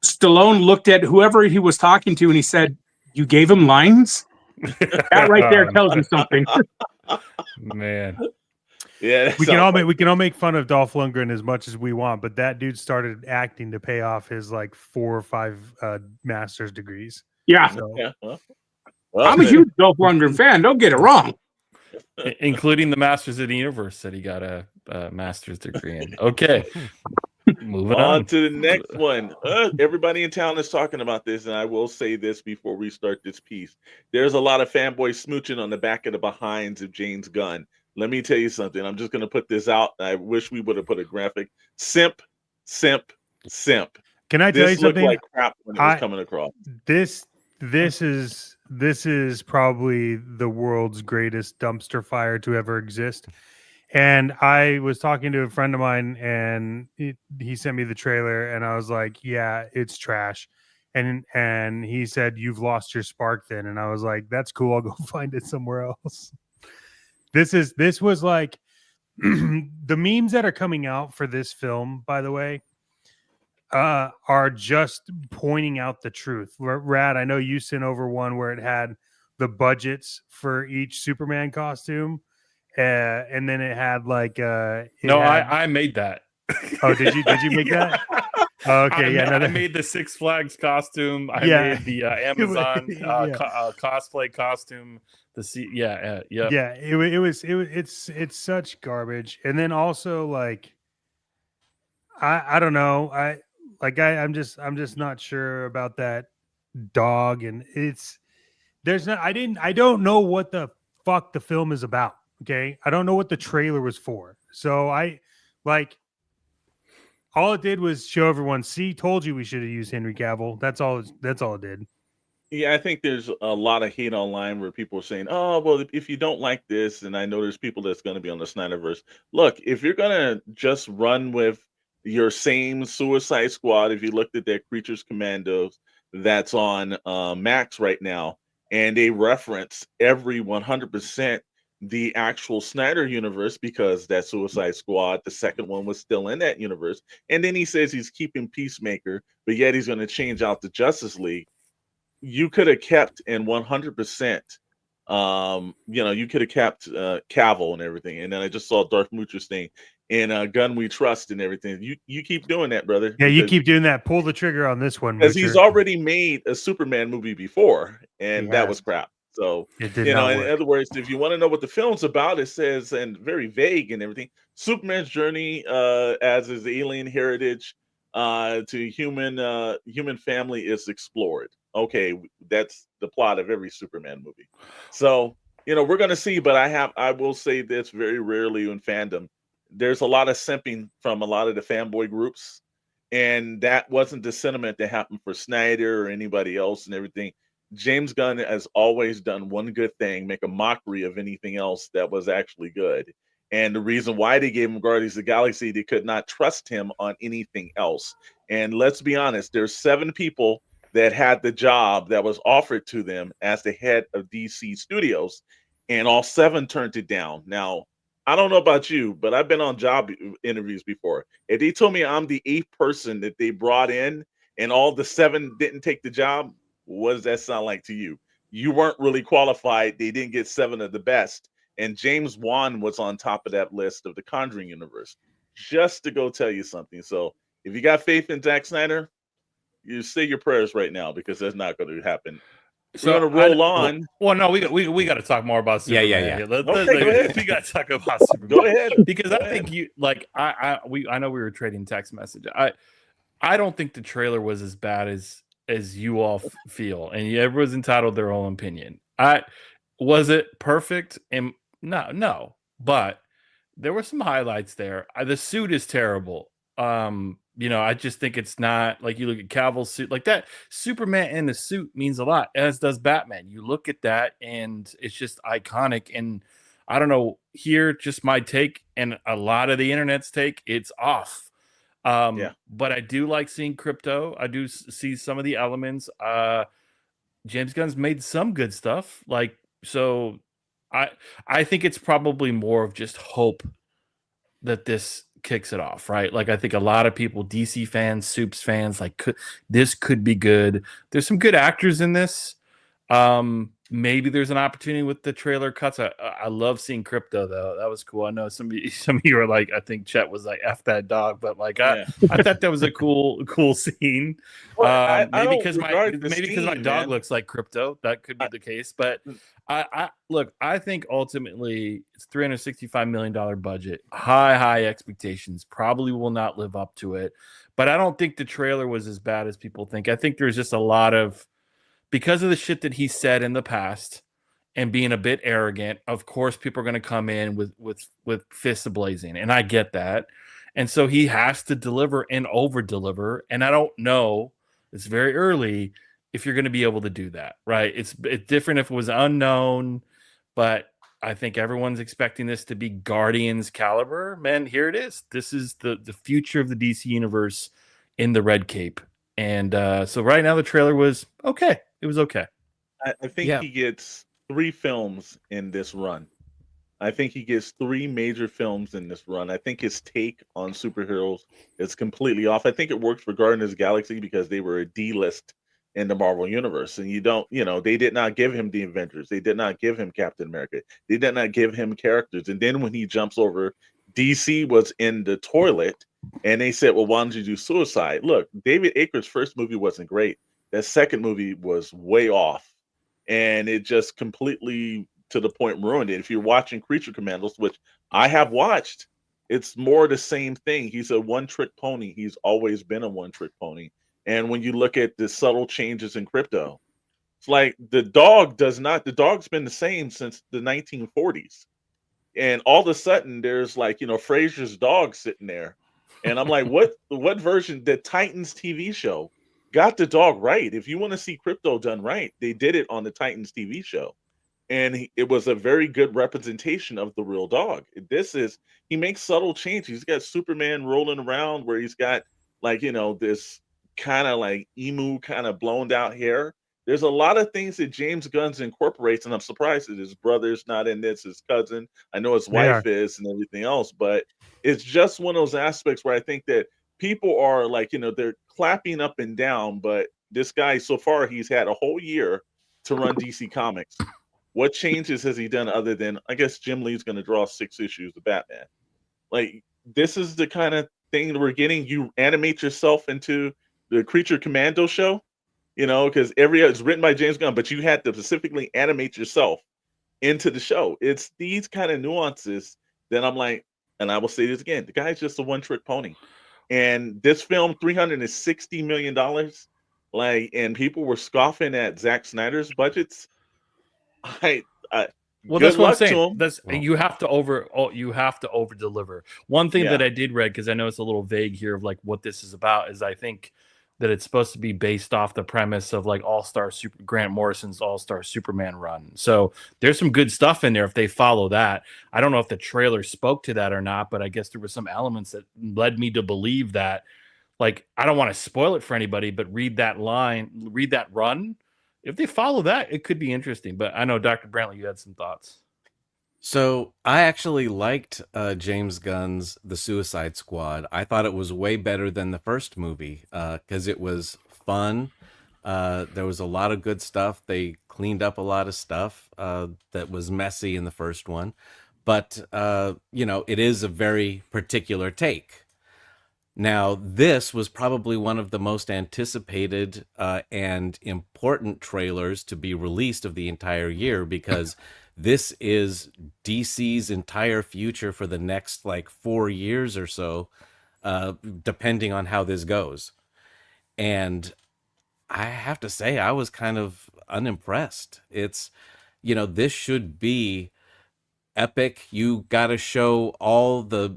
Stallone looked at whoever he was talking to and he said, "You gave him lines?" That right there tells you something. Man. Yeah, we can all make fun of Dolph Lundgren as much as we want, but that dude started acting to pay off his like 4 or 5 master's degrees. Yeah. So. Yeah. Well, I'm a huge Dolph Lundgren fan. Don't get it wrong. Including the Masters of the Universe that he got a master's degree in. Okay. Moving on to the next one. Everybody in town is talking about this, and I will say this before we start this piece. There's a lot of fanboy smooching on the back of the behinds of James Gunn. Let me tell you something. I'm just going to put this out. I wish we would have put a graphic. Simp. Can I tell you something? This looked like crap when it was coming across. This is probably the world's greatest dumpster fire to ever exist. And I was talking to a friend of mine, and he sent me the trailer, and I was like, "Yeah, it's trash." And he said, "You've lost your spark then." And I was like, "That's cool. I'll go find it somewhere else." This was like the memes that are coming out for this film, by the way, are just pointing out the truth. Rad, I know you sent over one where it had the budgets for each Superman costume, and then it had like I made that. Oh, did you make that? Okay, I made the Six Flags costume. I made the Amazon cosplay costume. It's such garbage. And then also like I don't know. I'm just not sure about that dog, and I don't know what the fuck the film is about. Okay, I don't know what the trailer was for. So all it did was show everyone, see, told you we should have used Henry Cavill. That's all it did. Yeah, I think there's a lot of hate online where people are saying, "Oh, well, if you don't like this," and I know there's people that's going to be on the Snyderverse. Look, if you're going to just run with your same Suicide Squad, if you looked at that Creatures Commandos that's on Max right now, and they reference every 100% the actual Snyder universe because that Suicide Squad, the second one, was still in that universe. And then he says he's keeping Peacemaker, but yet he's going to change out the Justice League. You could have kept in 100%. You could have kept Cavill and everything. And then I just saw Darth Moocher's thing in Gun We Trust and everything. You keep doing that, brother. Yeah, you keep doing that. Pull the trigger on this one, because he's Moocher. already made a Superman movie before, and that was crap. So It did not work. in other words, if you want to know what the film's about, it says, and very vague and everything, Superman's journey as his alien heritage to human family is explored. Okay, that's the plot of every Superman movie. So we're gonna see, but I will say this very rarely in fandom. There's a lot of simping from a lot of the fanboy groups, and that wasn't the sentiment that happened for Snyder or anybody else and everything. James Gunn has always done one good thing, make a mockery of anything else that was actually good. And the reason why they gave him Guardians of the Galaxy, they could not trust him on anything else. And let's be honest, there's 7 people that had the job that was offered to them as the head of DC Studios, and all 7 turned it down. Now, I don't know about you, but I've been on job interviews before. If they told me I'm the 8th person that they brought in and all the 7 didn't take the job, what does that sound like to you? You weren't really qualified. They didn't get 7 of the best. And James Wan was on top of that list of the Conjuring universe, just to go tell you something. So if you got faith in Zack Snyder, you say your prayers right now, because that's not going to happen. So we're going to roll on. Well, no, we got to talk more about Superman. Yeah. Here. Okay, go ahead. We got to talk about Superman. Go ahead. Because I think you like I know we were trading text message. I don't think the trailer was as bad as you all feel, and everyone's entitled their own opinion. Was it perfect? And no, but there were some highlights there. The suit is terrible. I just think it's not like you look at Cavill's suit like that. Superman in the suit means a lot, as does Batman. You look at that and it's just iconic. And I don't know, here, just my take and a lot of the internet's take, it's off. But I do like seeing Crypto. I do see some of the elements. James Gunn's made some good stuff. So I think it's probably more of just hope that this kicks it off, right? Like, I think a lot of people, DC fans, Supes fans, this could be good. There's some good actors in this. Maybe there's an opportunity with the trailer cuts. I love seeing Crypto though. That was cool. I know some of you are like, I think Chet was like, "F that dog," but I thought that was a cool scene. Well, maybe because my dog looks like Crypto. That could be the case. But I think ultimately it's $365 million budget, high expectations. Probably will not live up to it. But I don't think the trailer was as bad as people think. I think there's just a lot of, because of the shit that he said in the past and being a bit arrogant, of course, people are going to come in with fists blazing. And I get that. And so he has to deliver and over deliver. And I don't know, it's very early, if you're going to be able to do that, right? It's different if it was unknown, but I think everyone's expecting this to be Guardians caliber. Man, here it is. This is the future of the DC universe in the red cape. And so right now the trailer was okay. It was okay. I think he gets 3 films in this run. I think he gets 3 major films in this run. I think his take on superheroes is completely off. I think it worked for Guardians of the Galaxy because they were a D-list in the Marvel Universe. And they did not give him the Avengers. They did not give him Captain America. They did not give him characters. And then when he jumps over, DC was in the toilet, and they said, well, why don't you do Suicide? Look, David Aker's first movie wasn't great. That second movie was way off, and it just completely, to the point, ruined it. If you're watching Creature Commandos, which I have watched, it's more the same thing. He's a one-trick pony. He's always been a one-trick pony. And when you look at the subtle changes in Crypto, it's like the dog's been the same since the 1940s. And all of a sudden there's Frasier's dog sitting there. And I'm like, what version? The Titans TV show got the dog right. If you want to see Crypto done right, they did it on the Titans TV show. And it was a very good representation of the real dog. He makes subtle changes. He's got Superman rolling around where he's got this kind of emu kind of blown out hair. there's a lot of things that James Gunn incorporates, and I'm surprised that his brother's not in this, his cousin. I know his They are. wife is and everything else, but it's just one of those aspects where I think that people are like, they're clapping up and down, but this guy, so far, he's had a whole year to run DC Comics. What changes has he done other than, I guess, Jim Lee's going to draw 6 issues of Batman? Like, this is the kind of thing that we're getting. You animate yourself into the Creature Commando show, because it's written by James Gunn, but you had to specifically animate yourself into the show. It's these kind of nuances that I'm like, and I will say this again, the guy's just a one-trick pony. And this film, $360 million, and people were scoffing at Zack Snyder's budgets. I Well, good that's what I'm luck to saying. him. That's you have to over deliver. One thing that I did read, because I know it's a little vague here of like what this is about, is I think that it's supposed to be based off the premise of like Grant Morrison's All-Star Superman run. So there's some good stuff in there if they follow that. I don't know if the trailer spoke to that or not, but I guess there were some elements that led me to believe that. Like, I don't want to spoil it for anybody, but read that run. If they follow that, it could be interesting. But I know, Dr. Brantley, you had some thoughts. So I actually liked James Gunn's The Suicide Squad. I thought it was way better than the first movie because it was fun. There was a lot of good stuff. They cleaned up a lot of stuff that was messy in the first one. But, it is a very particular take. Now, this was probably one of the most anticipated and important trailers to be released of the entire year because this is DC's entire future for the next 4 years or so, depending on how this goes. And I have to say, I was kind of unimpressed. It's, this should be epic. You got to show all the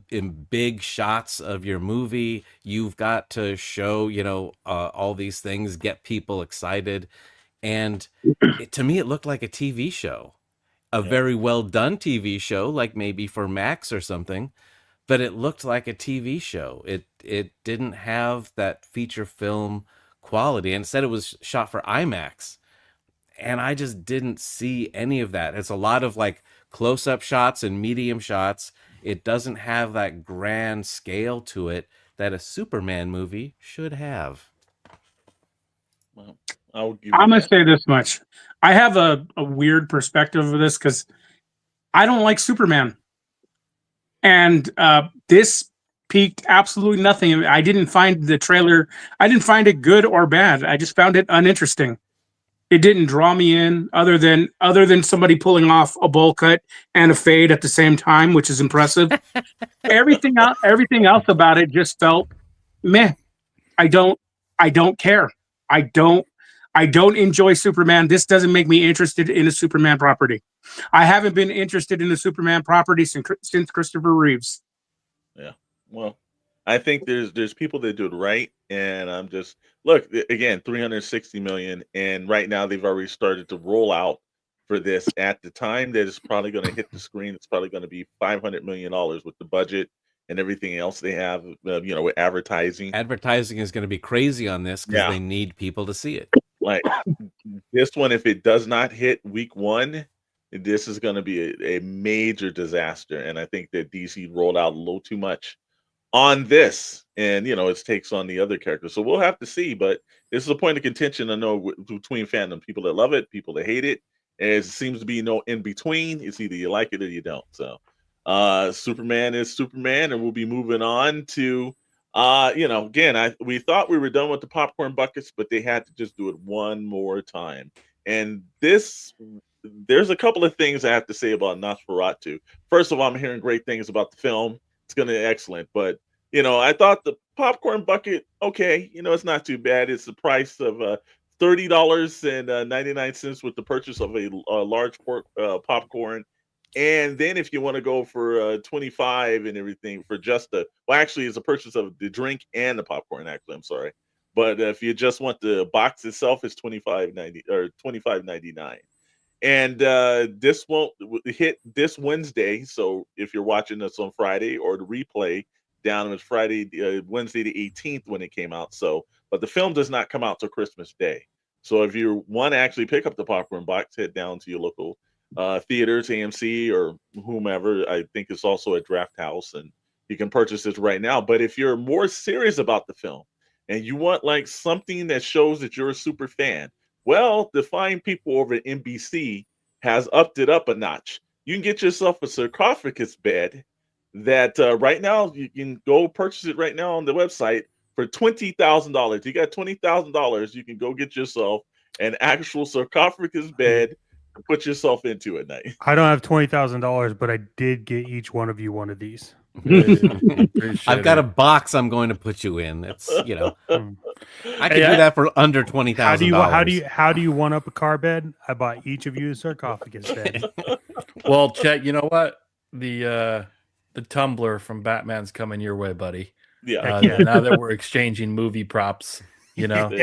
big shots of your movie. You've got to show, all these things, get people excited. And to me, it looked like a TV show, a very well done TV show, like maybe for Max or something, but it looked like a TV show. It didn't have that feature film quality, and it said it was shot for IMAX. And I just didn't see any of that. It's a lot of close-up shots and medium shots. It doesn't have that grand scale to it that a Superman movie should have. Well, I'm going to say this much. I have a weird perspective of this because I don't like Superman. And this peaked absolutely nothing. I didn't find the trailer, I didn't find it good or bad. I just found it uninteresting. It didn't draw me in other than somebody pulling off a bowl cut and a fade at the same time, which is impressive. Everything else about it just felt meh. I don't care. I don't enjoy Superman. This doesn't make me interested in a Superman property. I haven't been interested in a Superman property since Christopher Reeves. Yeah. Well, I think there's people that do it right, and I'm just look again, 360 million, and right now they've already started to roll out for this. At the time that it's probably going to hit the screen, it's probably going to be $500 million with the budget and everything else they have, with advertising. Advertising is going to be crazy on this because they need people to see it. Like this one, if it does not hit week 1, this is going to be a major disaster, and I think that DC rolled out a little too much on this, and it takes on the other characters. So we'll have to see, but this is a point of contention. I know between fandom, people that love it, people that hate it. It seems to be no in between. It's either you like it or you don't. So Superman is Superman, and we'll be moving on to again, we thought we were done with the popcorn buckets, but they had to just do it one more time. And there's a couple of things I have to say about Nosferatu. First of all, I'm hearing great things about the film. It's going to be excellent, but I thought the popcorn bucket, okay, it's not too bad. It's the price of $30.99 with the purchase of a large popcorn, and then if you want to go for 25 and everything for just actually it's a purchase of the drink and the popcorn. Actually, I'm sorry, but if you just want the box itself, it's $25.90 or $25.99. And this won't hit this Wednesday. So if you're watching this on Friday, or the replay down was Friday, Wednesday the 18th when it came out. So, but the film does not come out till Christmas Day. So if you want to actually pick up the popcorn box, head down to your local theaters, AMC or whomever. I think it's also at Draft House, and you can purchase it right now. But if you're more serious about the film and you want like something that shows that you're a super fan, well, the fine people over at NBC has upped it up a notch. You can get yourself a sarcophagus bed that right now you can go purchase it right now on the website for $20,000. You got $20,000. You can go get yourself an actual sarcophagus bed to put yourself into at night. I don't have $20,000, but I did get each one of you one of these. I've got a box I'm going to put you in. It's I can do that for under $20,000. How do you one up a car bed? I bought each of you a sarcophagus bed. Well, Chet, you know what? The tumbler from Batman's coming your way, buddy. Yeah. Now that we're exchanging movie props, you got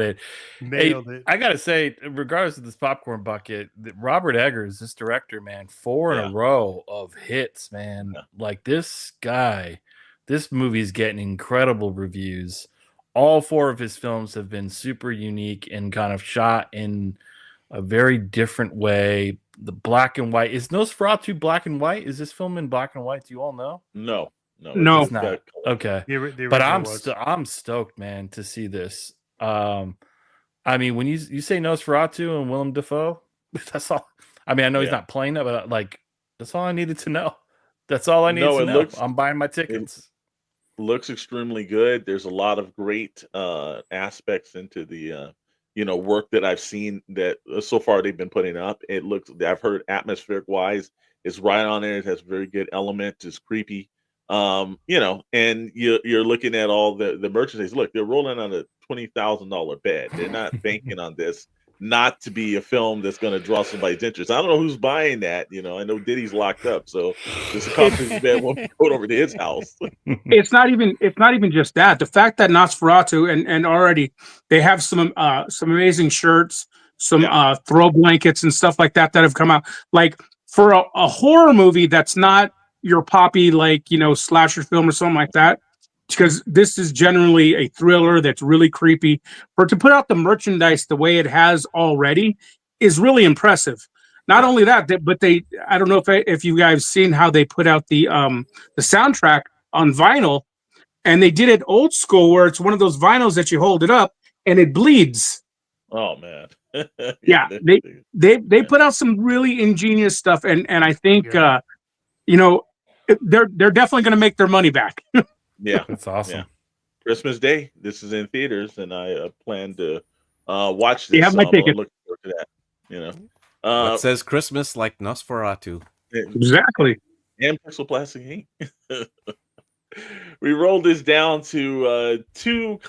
it. Nailed it. I gotta say, regardless of this popcorn bucket, Robert Eggers, this director, man, 4 in a row of hits, man. Yeah. Like this guy, this movie's getting incredible reviews. All 4 of his films have been super unique and kind of shot in a very different way. The black and white, is Nosferatu black and white? Is this film in black and white? Do you all know? No. It's not. Okay. But I'm stoked, man, to see this. I mean, when you say Nosferatu and Willem Dafoe, that's all. I mean, I know he's not playing it, but like that's all I needed to know. That's all I needed to know. I'm buying my tickets. It looks extremely good. There's a lot of great aspects into the work that I've seen that so far they've been putting up. It looks, I've heard atmospheric wise, it's right on there. It has very good elements. It's creepy. And you're looking at all the merchandise. Look, they're rolling on a $20,000 bed. They're not banking on this not to be a film that's going to draw somebody's interest. I don't know who's buying that. I know Diddy's locked up, so this company's bed won't be going over to his house. It's not even just that. The fact that Nosferatu and already they have some amazing shirts, some throw blankets and stuff like that have come out. Like for a horror movie that's not your poppy slasher film or something like that, because this is generally a thriller that's really creepy. For to put out the merchandise the way it has already is really impressive. Not only that, but I don't know if you guys seen how they put out the soundtrack on vinyl, and they did it old school where it's one of those vinyls that you hold it up and it bleeds. Oh man. They put out some really ingenious stuff, and I think they're definitely going to make their money back. Yeah, that's awesome. Yeah. Christmas Day, this is in theaters, and I plan to watch this. You have my ticket. Look forward to that. What says Christmas like Nosferatu? Exactly. And Pixel Plastic. We rolled this down to two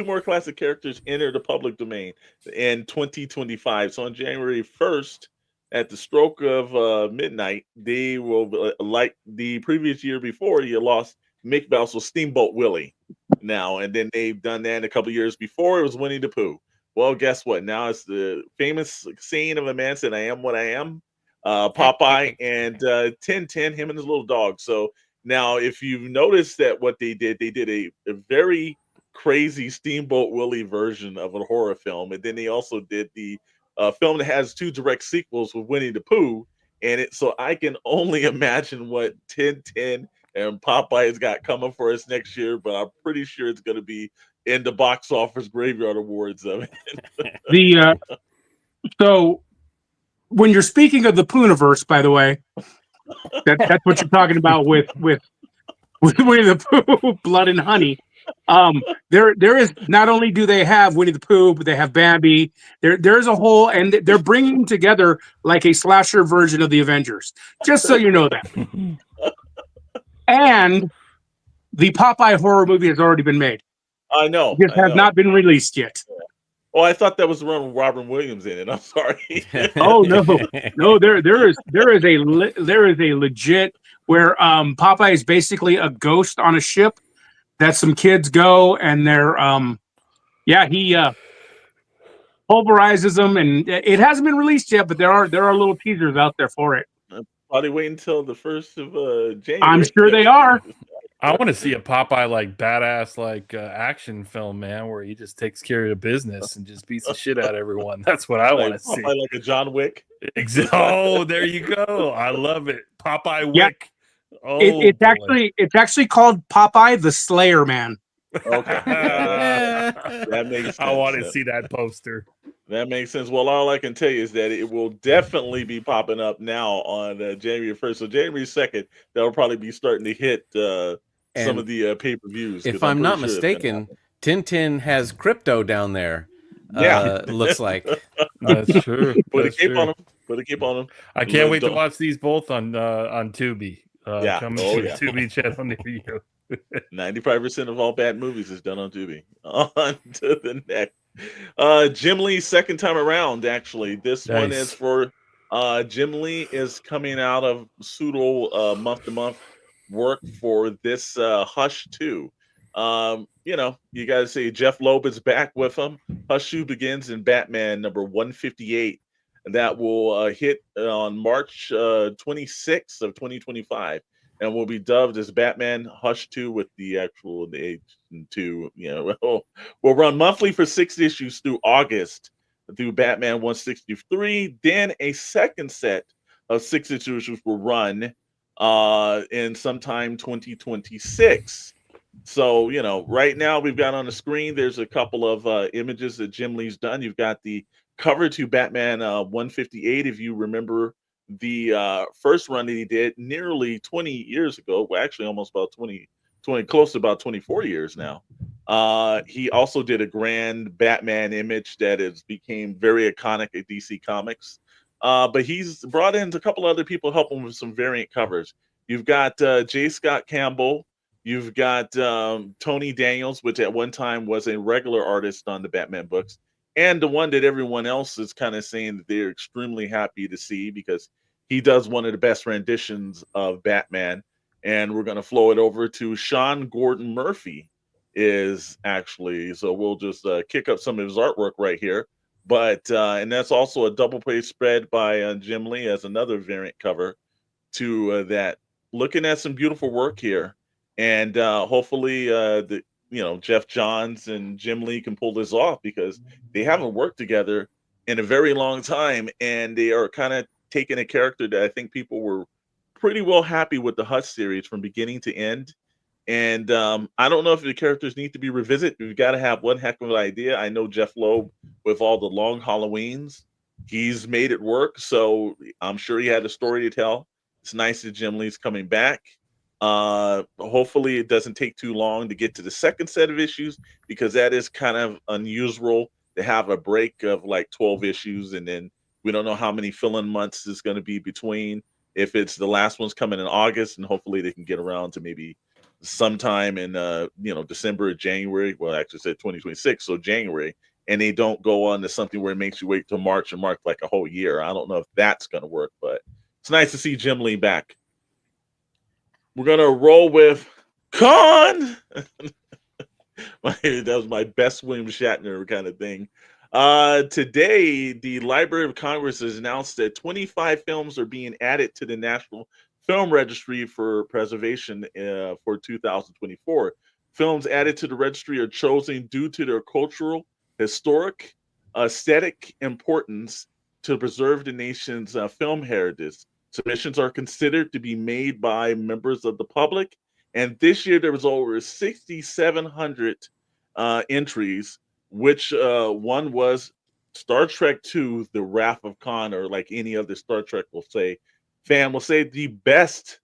more classic characters enter the public domain in 2025. So on January 1st, at the stroke of midnight, they will, like the previous year before, you lost Mick Bell, Steamboat Willie now. And then they've done that a couple of years before. It was Winnie the Pooh. Well, guess what? Now it's the famous saying of a man said, "I am what I am." Popeye and Tintin, him and his little dog. So now, if you've noticed that what they did a very crazy Steamboat Willie version of a horror film. And then they also did the film that has 2 direct sequels with Winnie the Pooh. So I can only imagine what Tintin and Popeye's got coming for us next year, but I'm pretty sure it's going to be in the box office graveyard awards of it. So when you're speaking of the Pooniverse, by the way, that's what you're talking about with Winnie the Pooh, Blood and Honey. There is, not only do they have Winnie the Pooh, but they have Bambi. There's a whole, and they're bringing together like a slasher version of the Avengers. Just so you know that. And the Popeye horror movie has already been made. I know. It has not been released yet. Oh, I thought that was the one with Robin Williams in it. I'm sorry. Oh no. There is a legit where Popeye is basically a ghost on a ship that some kids go and they're he pulverizes them, and it hasn't been released yet, but there are little teasers out there for it. Probably wait until the 1st of January. I'm sure they are. I want to see a Popeye like badass like action film, man, where he just takes care of the business and just beats the shit out of everyone. That's what I want to see. Popeye like a John Wick. Oh, there you go. I love it. Popeye Yeah. Wick. Oh, It's actually called Popeye the Slayer Man. Okay. That makes sense. I want to see that poster. That makes sense. Well, all I can tell you is that it will definitely be popping up now on January 1st. So January 2nd, that'll probably be starting to hit some And of the pay-per-views. if I'm not mistaken, Tintin has crypto down there. Yeah. Looks like. That's true. Put a That's cape true. on them. Put a cape on them. I can't wait to watch these both on Tubi. Yeah. Coming Oh, to yeah. the Tubi channel near you. 95% of all bad movies is done on Tubi. On to the next. Jim Lee's second time around, actually. This one Nice. is for Jim Lee is coming out of pseudo month-to-month work for this Hush 2. You know, you gotta say Jeff Loeb is back with him. Hush 2 begins in Batman number 158. And that will hit on March 26th of 2025. And will be dubbed as Batman Hush 2 with the actual age 2. You know, will run monthly for 6 issues through August through Batman 163. Then a second set of 6 issues will run in sometime 2026. So, you know, right now we've got on the screen, there's a couple of images that Jim Lee's done. You've got the cover to Batman 158, if you remember the first run that he did nearly 20 years ago. Well, actually almost about 20, close to about 24 years now. He also did a grand Batman image that has became very iconic at DC Comics. But he's brought in a couple other people to help him with some variant covers. You've got J. Scott Campbell. You've got Tony Daniels, which at one time was a regular artist on the Batman books. And the one that everyone else is kind of saying that they're extremely happy to see because he does one of the best renditions of Batman. And we're going to flow it over to Sean Gordon Murphy is actually, so we'll just kick up some of his artwork right here. But, and that's also a double page spread by Jim Lee as another variant cover to that. Looking at some beautiful work here. And hopefully Jeff Johns and Jim Lee can pull this off because they haven't worked together in a very long time, and they are kind of taking a character that I think people were pretty well happy with the Hush series from beginning to end. And I don't know if the characters need to be revisited. We've got to have one heck of an idea. I know Jeff Loeb with all the long Halloweens, he's made it work. So I'm sure he had a story to tell. It's nice that Jim Lee's coming back. Hopefully it doesn't take too long to get to the second set of issues because that is kind of unusual to have a break of like 12 issues and then we don't know how many fill-in months is going to be between. If it's the last one's coming in August, and hopefully they can get around to maybe sometime in December or January. Well, actually said 2026, so January, and they don't go on to something where it makes you wait till March and mark like a whole year. I don't know if that's going to work, but it's nice to see Jim Lee back. We're gonna roll with Khan. That was my best William Shatner kind of thing. Today, the Library of Congress has announced that 25 films are being added to the National Film Registry for preservation for 2024. Films added to the registry are chosen due to their cultural, historic, aesthetic importance to preserve the nation's film heritage. Submissions are considered to be made by members of the public. And this year there was over 6,700 entries, which one was Star Trek II, The Wrath of Khan, or like any other Star Trek fan will say the best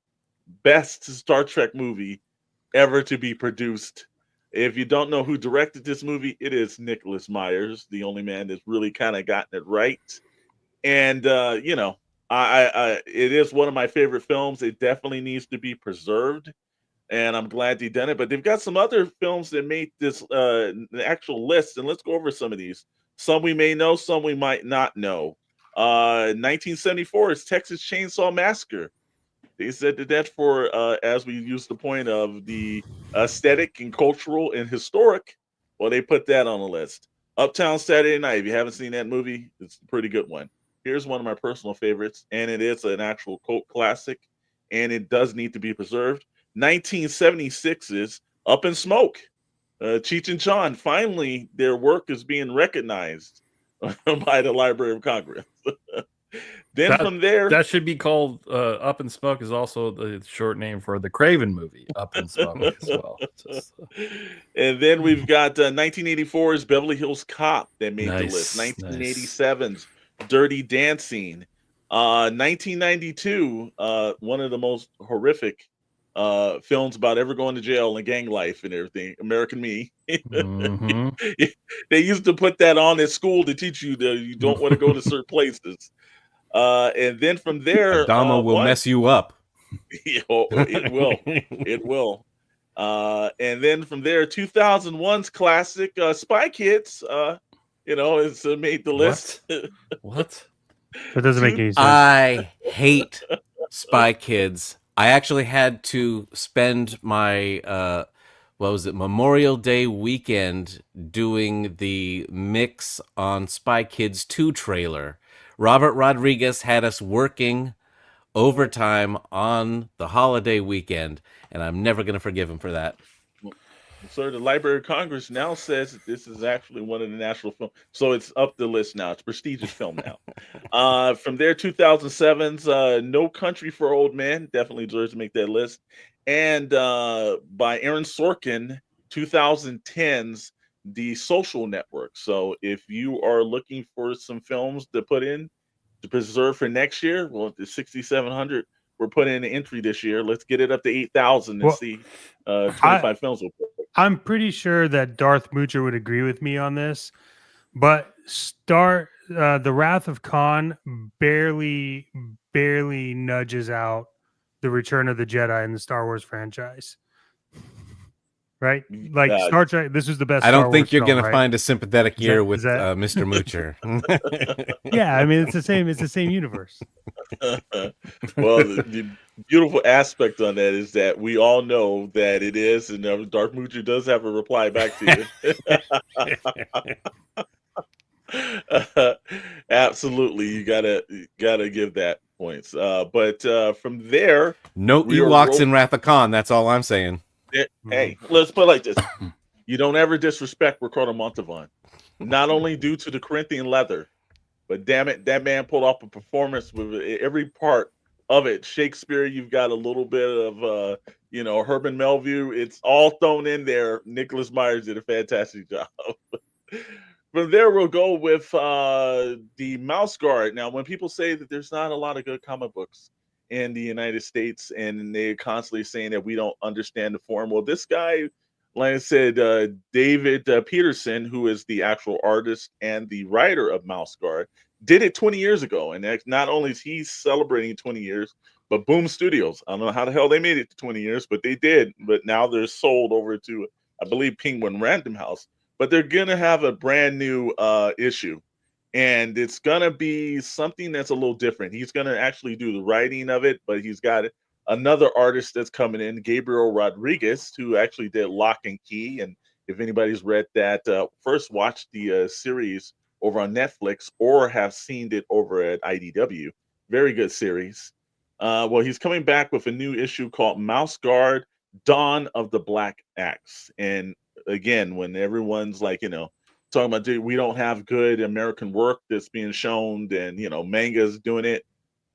Star Trek movie ever to be produced. If you don't know who directed this movie, it is Nicholas Myers, the only man that's really kind of gotten it right. And, it is one of my favorite films. It definitely needs to be preserved, and I'm glad they done it. But they've got some other films that made this the actual list, and let's go over some of these. Some we may know, some we might not know. 1974 is Texas Chainsaw Massacre. They said that that's for, as we use the point of the aesthetic and cultural and historic, well, they put that on the list. Uptown Saturday Night, if you haven't seen that movie, it's a pretty good one. Here's one of my personal favorites, and it is an actual cult classic, and it does need to be preserved. 1976's Up in Smoke. Cheech and Chong, finally, their work is being recognized by the Library of Congress. Then from there, That should be called Up in Smoke is also the short name for the Craven movie, Up in Smoke as well. and then we've got 1984's Beverly Hills Cop that made the list. Nice. 1987's Dirty Dancing. 1992, one of the most horrific films about ever going to jail and gang life and everything, American Me. Mhm. They used to put that on at school to teach you that you don't want to go to certain places. And then from there, Adama will mess you up. It will. It will. And then from there, 2001's classic Spy Kids. It's made the list. What? That doesn't make any sense. I hate Spy Kids. I actually had to spend my Memorial Day weekend doing the mix on Spy Kids 2 trailer. Robert Rodriguez had us working overtime on the holiday weekend, and I'm never going to forgive him for that. So the Library of Congress now says that this is actually one of the national films. So it's up the list now. It's a prestigious film now. From there, 2007's No Country for Old Men definitely deserves to make that list. And by Aaron Sorkin, 2010's The Social Network. So if you are looking for some films to put in to preserve for next year, well, the 6,700, we're putting in an entry this year. Let's get it up to 8,000 and see 25 films. I'm pretty sure that Darth Moocher would agree with me on this, but The Wrath of Khan barely nudges out the Return of the Jedi in the Star Wars franchise. Right? Like Star Trek, this was the best. I don't Star think Wars you're film, going to find a sympathetic ear with Mr. Moocher. Yeah, I mean it's the same universe. Well, the beautiful aspect on that is that we all know that it is, and Darth Moocher does have a reply back to you. Absolutely, you gotta give that points. But from there, no Ewoks in Wrath of Khan. That's all I'm saying. Hey, let's put it like this: you don't ever disrespect Ricardo Montalban, not only due to the Corinthian leather, but damn it, that man pulled off a performance with every part of it. Shakespeare, you've got a little bit of Herman Melville. It's all thrown in there. Nicholas Myers did a fantastic job. From there, we'll go with the Mouse Guard. Now, when people say that there's not a lot of good comic books in the United States, and they're constantly saying that we don't understand the form. Well, this guy, like I said, David Peterson, who is the actual artist and the writer of Mouse Guard, did it 20 years ago. And not only is he celebrating 20 years, but Boom Studios, I don't know how the hell they made it to 20 years, but they did. But now they're sold over to, I believe, Penguin Random House. But they're going to have a brand new issue. And it's going to be something that's a little different. He's going to actually do the writing of it, but he's got another artist that's coming in, Gabriel Rodriguez, who actually did Lock and Key. And if anybody's read that, first watch the series over on Netflix or have seen it over at IDW. Very good series. Well, he's coming back with a new issue called Mouse Guard, Dawn of the Black Axe. And again, when everyone's like, talking about, dude, we don't have good American work that's being shown, and manga's doing it.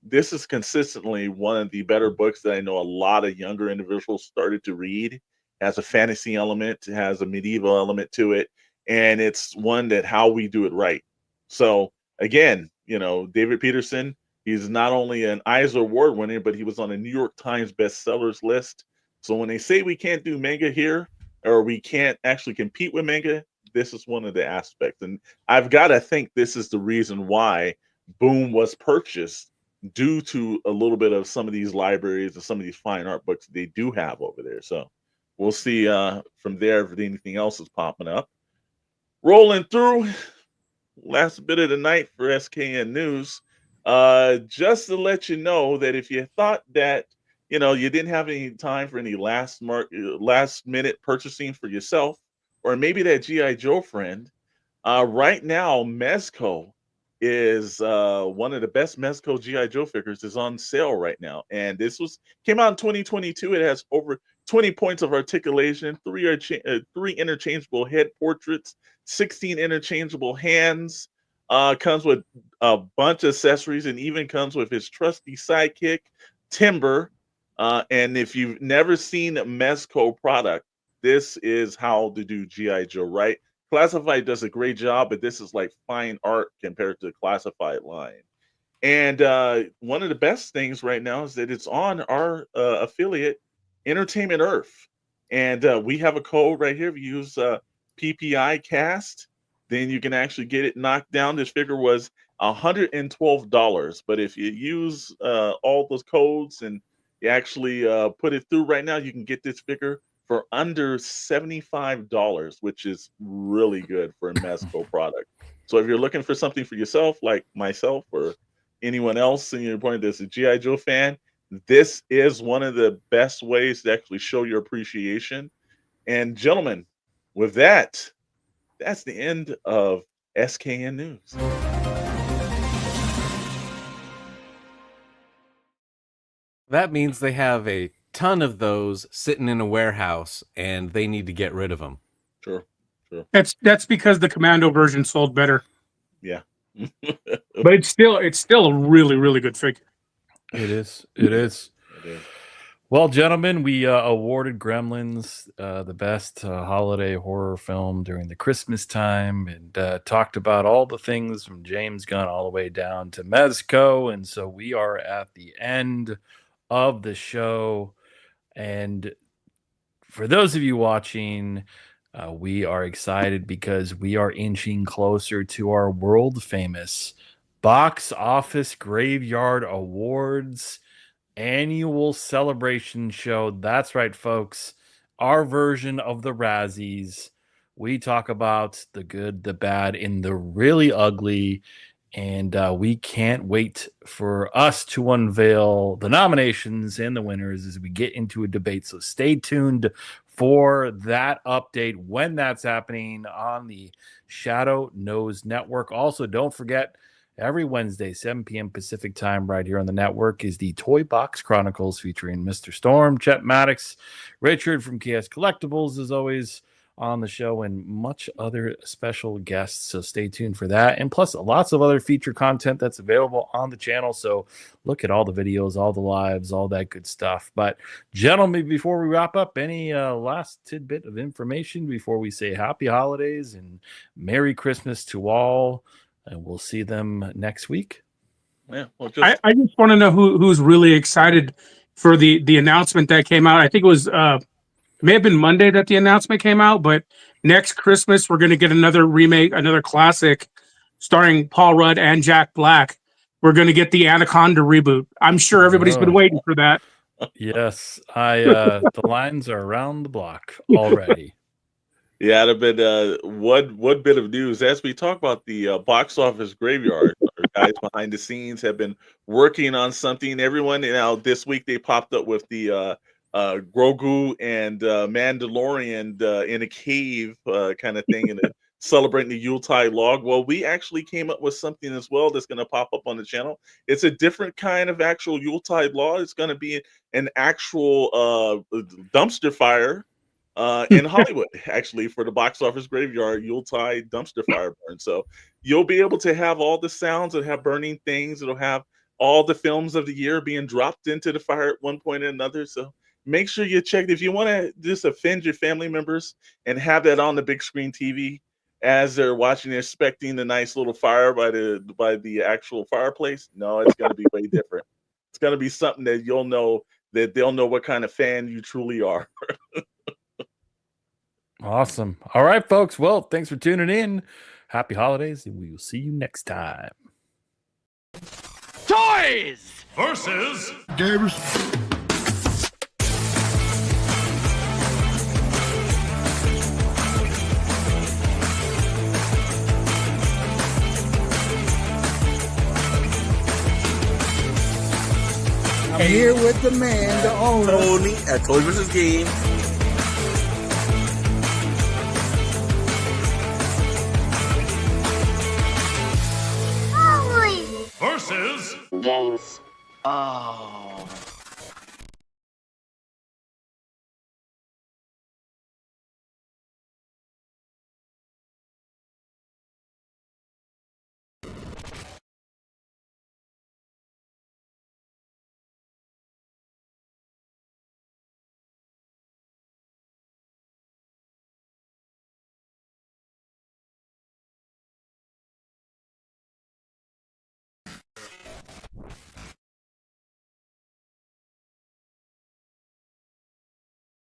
This is consistently one of the better books that I know a lot of younger individuals started to read. It has a fantasy element, it has a medieval element to it, and it's one that how we do it right. So again, David Peterson, he's not only an Eisner Award winner, but he was on a New York Times bestsellers list. So when they say we can't do manga here, or we can't actually compete with manga, this is one of the aspects. And I've got to think this is the reason why Boom was purchased, due to a little bit of some of these libraries and some of these fine art books they do have over there. So we'll see from there if anything else is popping up. Rolling through, last bit of the night for SKN News. Just to let you know that if you thought that, you didn't have any time for any last minute purchasing for yourself, or maybe that G.I. Joe friend, right now, Mezco is one of the best Mezco GI Joe figures is on sale right now, and this came out in 2022. It has over 20 points of articulation, three interchangeable head portraits, 16 interchangeable hands. Comes with a bunch of accessories, and even comes with his trusty sidekick Timber. And if you've never seen a Mezco product, this is how to do GI Joe right. Classified does a great job, but this is like fine art compared to the Classified line. And one of the best things right now is that it's on our affiliate, Entertainment Earth. And we have a code right here. If you use PPI Cast, then you can actually get it knocked down. This figure was $112. But if you use all those codes and you actually put it through right now, you can get this figure for under $75, which is really good for a Mezco product. So if you're looking for something for yourself, like myself or anyone else, and you're pointing this a G.I. Joe fan, this is one of the best ways to actually show your appreciation. And gentlemen, with that, that's the end of SKN News. That means they have a ton of those sitting in a warehouse, and they need to get rid of them. Sure. That's because the Commando version sold better. Yeah. But it's still a really, really good figure. It is. Well, gentlemen, we awarded Gremlins the best holiday horror film during the Christmas time, and talked about all the things from James Gunn all the way down to Mezco. And so we are at the end of the show. And for those of you watching, we are excited because we are inching closer to our world famous Box Office Graveyard Awards annual celebration show. That's right, folks. Our version of the Razzies. We talk about the good, the bad, and the really ugly. And we can't wait for us to unveil the nominations and the winners as we get into a debate. So stay tuned for that update when that's happening on the Shadow Nose Network. Also, don't forget, every Wednesday, 7 p.m. Pacific time, right here on the network, is the Toybox Chronicles featuring Mr. Storm, Chet Maddox, Richard from KS Collectibles, as always, on the show, and much other special guests. So stay tuned for that. And plus, lots of other feature content that's available on the channel. So look at all the videos, all the lives, all that good stuff. But gentlemen, before we wrap up, any last tidbit of information before we say happy holidays and Merry Christmas to all? And we'll see them next week. Yeah, well, I just want to know who's really excited for the announcement that came out. I think it was may have been Monday that the announcement came out, but next Christmas we're going to get another remake, another classic starring Paul Rudd and Jack Black. We're going to get the Anaconda reboot. I'm sure everybody's been waiting for that. Yes, the lines are around the block already. Yeah, it'd have been one bit of news as we talk about the box office graveyard. Our guys behind the scenes have been working on something. Everyone, this week they popped up with the Grogu and Mandalorian in a cave kind of thing, and celebrating the Yuletide log. Well, we actually came up with something as well that's going to pop up on the channel. It's a different kind of actual Yuletide log. It's going to be an actual dumpster fire in Hollywood, actually, for the box office graveyard Yuletide dumpster fire burn. So you'll be able to have all the sounds that have burning things. It'll have all the films of the year being dropped into the fire at one point or another. So make sure you check. If you want to just offend your family members and have that on the big screen TV as they're watching, expecting the nice little fire by the actual fireplace, no, it's going to be way different. It's going to be something that you'll know, that they'll know what kind of fan you truly are. Awesome. All right, folks. Well, thanks for tuning in. Happy holidays, and we will see you next time. Toys versus Games. I'm here with the man, the owner. Tony at Toys versus Games. Oh, games. Oh.